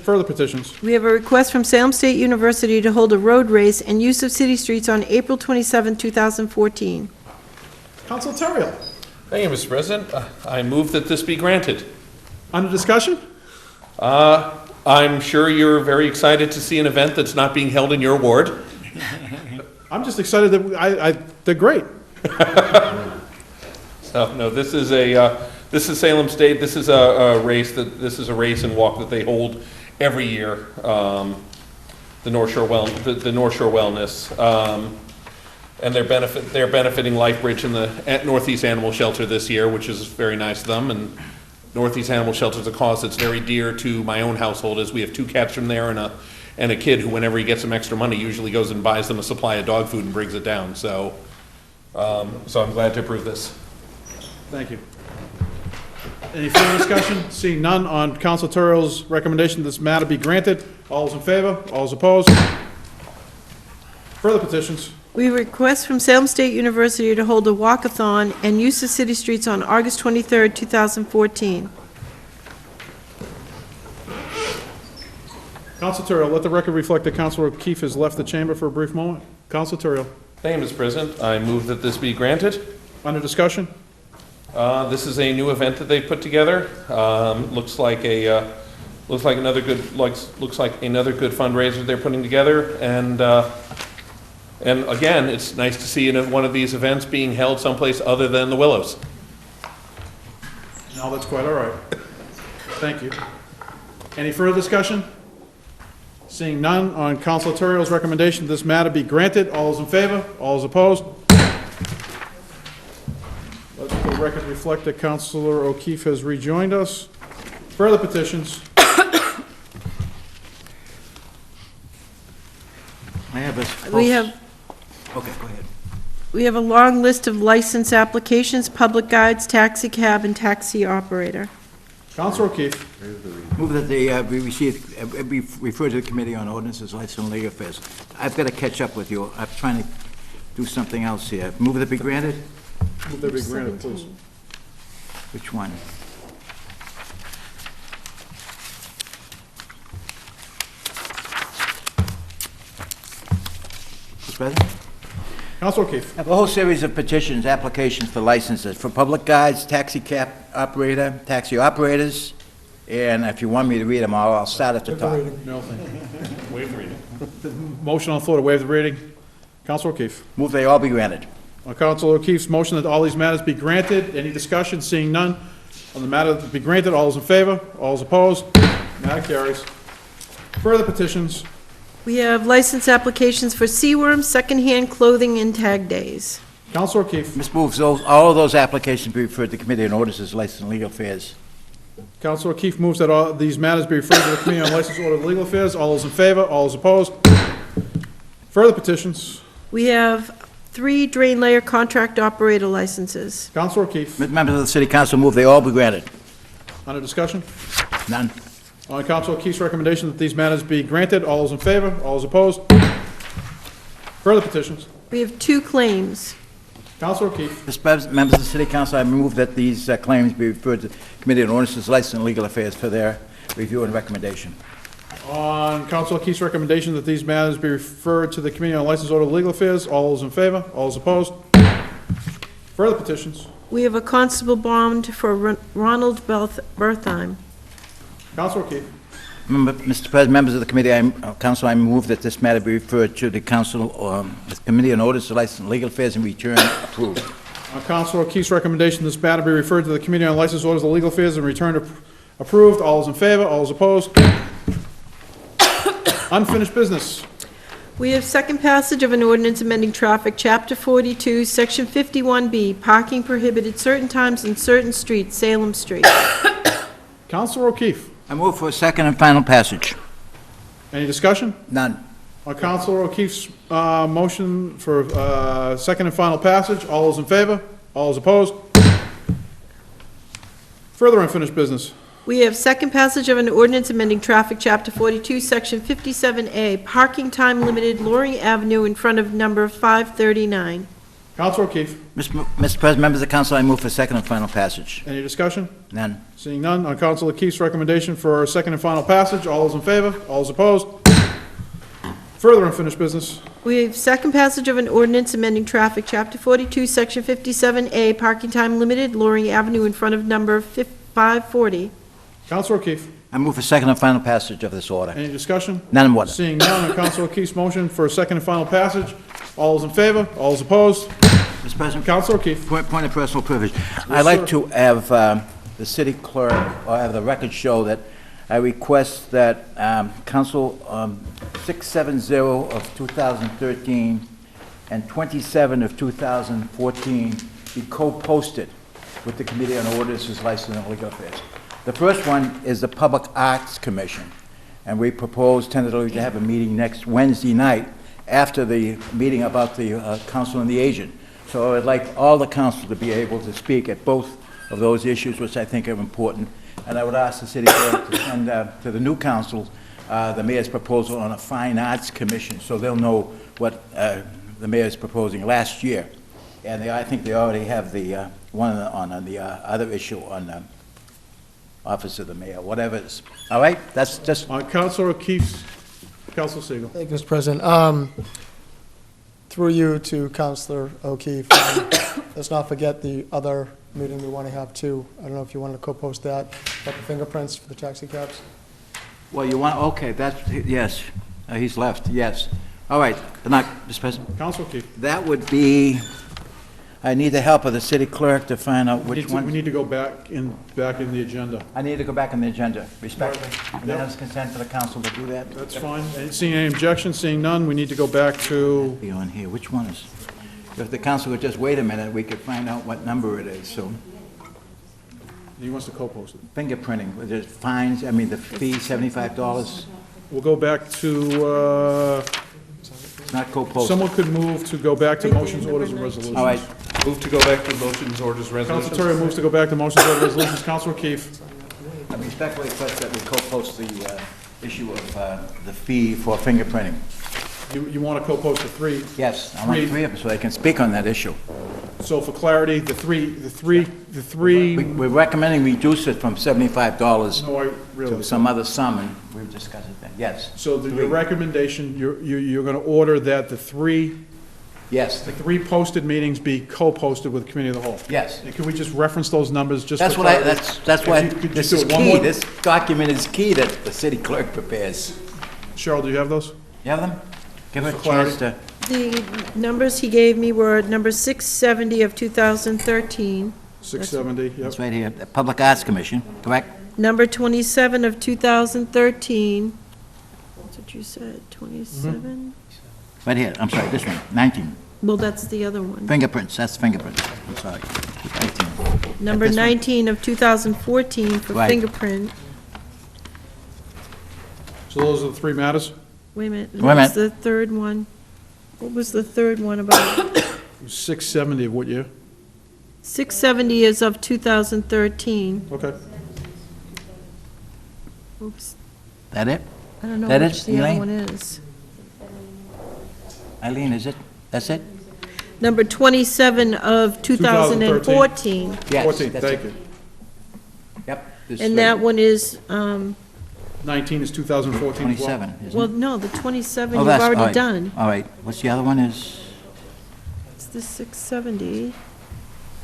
Speaker 1: Further petitions.
Speaker 3: We have a request from Salem State University to hold a road race and use of city streets on April 27, 2014.
Speaker 1: Council Terrio.
Speaker 12: Thank you, Mr. President. I move that this be granted.
Speaker 1: Under discussion?
Speaker 12: I'm sure you're very excited to see an event that's not being held in your ward.
Speaker 1: I'm just excited that they're great.
Speaker 12: So, no, this is Salem State. This is a race and walk that they hold every year. The North Shore Wellness, and they're benefiting LifeBridge and the Northeast Animal Shelter this year, which is very nice of them. And Northeast Animal Shelter is a cause that's very dear to my own household, as we have 2 cats from there and a kid who, whenever he gets some extra money, usually goes and buys them a supply of dog food and brings it down. So I'm glad to approve this.
Speaker 1: Thank you. Any further discussion? Seeing none, on Council Terrill's recommendation, this matter be granted. All those in favor? All those opposed? Further petitions.
Speaker 3: We request from Salem State University to hold a walkathon and use of city streets on August 23, 2014.
Speaker 1: Council Terrill, let the record reflect that Councilor O'Keefe has left the chamber for a brief moment. Council Terrill.
Speaker 12: Thank you, Mr. President. I move that this be granted.
Speaker 1: Under discussion?
Speaker 12: This is a new event that they've put together. Looks like another good fundraiser they're putting together. And again, it's nice to see one of these events being held someplace other than the Willows.
Speaker 1: No, that's quite all right. Thank you. Any further discussion? Seeing none, on Council Terrill's recommendation, this matter be granted. All those in favor? All those opposed? Let the record reflect that Councilor O'Keefe has rejoined us. Further petitions.
Speaker 9: I have a...
Speaker 3: We have
Speaker 9: Okay, go ahead.
Speaker 3: We have a long list of license applications, public guides, taxi cab, and taxi operator.
Speaker 1: Councilor O'Keefe.
Speaker 9: Move that we refer to the Committee on Ordinances, License, and Legal Affairs. I've got to catch up with you. I'm trying to do something else here. Move that be granted?
Speaker 1: Move that be granted, please.
Speaker 9: Which one? Mr. President?
Speaker 1: Councilor O'Keefe.
Speaker 9: I have a whole series of petitions, applications for licenses for public guides, taxi cab operator, taxi operators, and if you want me to read them all, I'll start at the top.
Speaker 1: No, thank you. Waive the reading. Motion on the floor to waive the reading. Councilor O'Keefe.
Speaker 9: Move they all be granted.
Speaker 1: On Councilor O'Keefe's motion that all these matters be granted, any discussion? Seeing none. On the matter to be granted, all those in favor? All those opposed? Matter carries. Further petitions.
Speaker 3: We have license applications for Seaworm, secondhand clothing, and tag days.
Speaker 1: Councilor O'Keefe.
Speaker 9: Ms. moves all of those applications be referred to Committee on Ordinances, License and Legal Affairs.
Speaker 1: Councilor O'Keefe moves that all these matters be referred to the Committee on License, Order, and Legal Affairs. All those in favor? All those opposed? Further petitions.
Speaker 3: We have 3 drain layer contract operator licenses.
Speaker 1: Councilor O'Keefe.
Speaker 9: Members of the City Council move they all be granted.
Speaker 1: Under discussion.
Speaker 9: None.
Speaker 1: On Councilor O'Keefe's recommendation that these matters be granted, all those in favor? All those opposed? Further petitions.
Speaker 3: We have 2 claims.
Speaker 1: Councilor O'Keefe.
Speaker 9: Mr. President, members of the City Council, I move that these claims be referred to Committee on Ordinances, License and Legal Affairs for their review and recommendation.
Speaker 1: On Councilor O'Keefe's recommendation that these matters be referred to the Committee on License, Order, and Legal Affairs, all those in favor? All those opposed? Further petitions.
Speaker 3: We have a constable bond for Ronald Bertheim.
Speaker 1: Councilor O'Keefe.
Speaker 9: Mr. President, members of the committee, Council, I move that this matter be referred to the Council, the Committee on Ordinances, License and Legal Affairs, and return approved.
Speaker 1: On Councilor O'Keefe's recommendation, this matter be referred to the Committee on License, Orders, and Legal Affairs, and returned approved. All those in favor? All those opposed? Unfinished business.
Speaker 3: We have second passage of an ordinance amending traffic, Chapter 42, Section 51B, parking prohibited certain times in certain streets, Salem Street.
Speaker 1: Councilor O'Keefe.
Speaker 9: I move for a second and final passage.
Speaker 1: Any discussion?
Speaker 9: None.
Speaker 1: On Councilor O'Keefe's motion for second and final passage, all those in favor? All those opposed? Further unfinished business.
Speaker 3: We have second passage of an ordinance amending traffic, Chapter 42, Section 57A, parking time limited, Loring Avenue in front of number 539.
Speaker 1: Councilor O'Keefe.
Speaker 9: Mr. President, members of the Council, I move for second and final passage.
Speaker 1: Any discussion?
Speaker 9: None.
Speaker 1: Seeing none, on Councilor O'Keefe's recommendation for second and final passage, all those in favor? All those opposed? Further unfinished business.
Speaker 3: We have second passage of an ordinance amending traffic, Chapter 42, Section 57A, parking time limited, Loring Avenue in front of number 540.
Speaker 1: Councilor O'Keefe.
Speaker 9: I move for second and final passage of this order.
Speaker 1: Any discussion?
Speaker 9: None whatsoever.
Speaker 1: Seeing none, on Councilor O'Keefe's motion for second and final passage, all those in favor? All those opposed?
Speaker 9: Mr. President,
Speaker 1: Councilor O'Keefe.
Speaker 9: point of personal privilege. I'd like to have the city clerk, or have the record show that I request that Council 670 of 2013 and 27 of 2014 be co-posted with the Committee on Ordinances, License and Legal Affairs. The first one is the Public Arts Commission, and we propose tentatively to have a meeting next Wednesday night after the meeting about the Council on the Aging. So I'd like all the council to be able to speak at both of those issues, which I think are important. And I would ask the city clerk to send to the new council the mayor's proposal on a Fine Arts Commission, so they'll know what the mayor's proposing last year. And I think they already have the one on the other issue on Office of the Mayor, whatever it is. All right? That's just...
Speaker 1: On Councilor O'Keefe's, Councilor Siegel.
Speaker 13: Thank you, Mr. President. Through you to Councilor O'Keefe, let's not forget the other meeting we want to have too. I don't know if you want to co-post that, about the fingerprints for the taxi cabs.
Speaker 9: Well, you want, okay, that's, yes. He's left, yes. All right, good night, Mr. President.
Speaker 1: Councilor O'Keefe.
Speaker 9: That would be, I need the help of the city clerk to find out which one.
Speaker 1: We need to go back in the agenda.
Speaker 9: I need to go back on the agenda, respectfully. Unanimous consent for the council to do that?
Speaker 1: That's fine. Seeing any objections, seeing none, we need to go back to...
Speaker 9: Be on here, which one is? If the council would just wait a minute, we could find out what number it is, so.
Speaker 1: He wants to co-post it.
Speaker 9: Fingerprinting, with the fines, I mean, the fee, $75.
Speaker 1: We'll go back to,
Speaker 9: It's not co-posted.
Speaker 1: someone could move to go back to motions, orders, and resolutions.
Speaker 9: All right,
Speaker 12: Move to go back to motions, orders, resolutions.
Speaker 1: Councilor Terry moves to go back to motions, orders, and resolutions. Councilor O'Keefe.
Speaker 9: I respectfully request that we co-post the issue of the fee for fingerprinting.
Speaker 1: You want to co-post the three?
Speaker 9: Yes, I want
Speaker 1: Three.
Speaker 9: 3 of them so I can speak on that issue.
Speaker 1: So for clarity, the three,
Speaker 9: We're recommending reduce it from $75
Speaker 1: no, I really.
Speaker 9: to some other sum, and we've discussed it then. Yes.
Speaker 1: So your
Speaker 9: Three.
Speaker 1: recommendation, you're going to order that the three
Speaker 9: Yes,
Speaker 1: posted meetings be co-posted with Committee of the Whole?
Speaker 9: yes.
Speaker 1: And can we just reference those numbers just
Speaker 9: That's
Speaker 1: for
Speaker 9: what I,
Speaker 1: clarity?
Speaker 9: that's why,
Speaker 1: If you could
Speaker 9: this
Speaker 1: just
Speaker 9: is
Speaker 1: do it one
Speaker 9: key.
Speaker 1: more-
Speaker 9: This document is key that the city clerk prepares.
Speaker 1: Cheryl, do you have those?
Speaker 9: You have them? Give her a
Speaker 1: For clarity.
Speaker 9: chance to,
Speaker 3: The numbers he gave me were number 670 of 2013,
Speaker 1: 670, yep.
Speaker 9: it's right here, the Public Arts Commission, correct?
Speaker 3: number 27 of 2013. That's what you said, 27?
Speaker 9: Right here, I'm sorry, this one, 19.
Speaker 3: Well, that's the other one.
Speaker 9: Fingerprints, that's fingerprints, I'm sorry. 19.
Speaker 3: Number
Speaker 9: this one.
Speaker 3: 19 of 2014 for
Speaker 9: Right.
Speaker 3: fingerprint.
Speaker 1: So those are the three matters?
Speaker 3: Wait a minute.
Speaker 9: Wait a
Speaker 3: What's
Speaker 9: minute.
Speaker 3: the third one? What was the third one about?
Speaker 1: 670 of what year?
Speaker 3: 670 is of 2013.
Speaker 1: Okay.
Speaker 3: Oops,
Speaker 9: That it?
Speaker 3: I don't know
Speaker 9: That
Speaker 3: which
Speaker 9: it,
Speaker 3: the other
Speaker 9: Elaine?
Speaker 3: one is.
Speaker 9: Eileen, is it? That's it?
Speaker 3: Number 27 of 2014.
Speaker 9: Yes,
Speaker 1: 14,
Speaker 9: that's
Speaker 1: thank
Speaker 9: it.
Speaker 1: you.
Speaker 9: Yep. this
Speaker 3: And
Speaker 9: is
Speaker 3: that one is,
Speaker 1: 19 is 2014 as well.
Speaker 9: 27, isn't
Speaker 3: well,
Speaker 9: it?
Speaker 3: no, the 27
Speaker 9: Oh,
Speaker 3: you've
Speaker 9: that's- all
Speaker 3: already
Speaker 9: right.
Speaker 3: done.
Speaker 9: All right, what's the other one is?
Speaker 3: It's the 670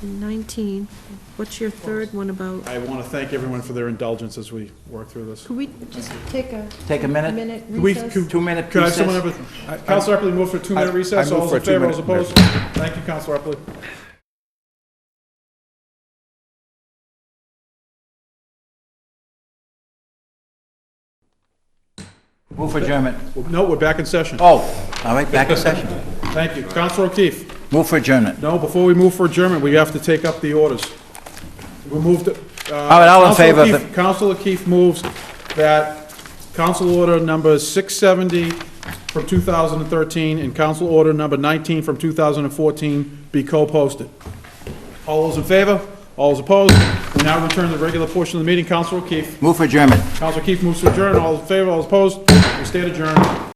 Speaker 3: and 19. What's your third one about?
Speaker 1: I want to thank everyone for their indulgence as we work through this.
Speaker 3: Could we just take a
Speaker 9: Take a minute?
Speaker 3: minute
Speaker 1: Could we-
Speaker 3: recess?
Speaker 1: could-
Speaker 9: 2-minute
Speaker 1: Could I have
Speaker 9: recess?
Speaker 1: someone have a, Counselor Epley move for a 2-minute recess?
Speaker 6: I move
Speaker 1: All
Speaker 6: for
Speaker 1: those
Speaker 6: a
Speaker 1: in favor, all
Speaker 6: 2-minute
Speaker 1: opposed? Thank you, Counselor Epley.
Speaker 9: Move for adjournment.
Speaker 1: No, we're back in session.
Speaker 9: Oh, all right, back in session.
Speaker 1: Thank you. Counselor O'Keefe.
Speaker 9: Move for adjournment.
Speaker 1: No, before we move for adjournment, we have to take up the orders. We moved,
Speaker 9: All right, all in favor of it.
Speaker 1: Counselor O'Keefe moves that Council Order number 670 from 2013 and Council Order number 19 from 2014 be co-posted. All those in favor? All those opposed? We now return to the regular portion of the meeting. Counselor O'Keefe.
Speaker 9: Move for adjournment.
Speaker 1: Counselor O'Keefe moves to adjourn. All those in favor? All those opposed? We stand adjourned.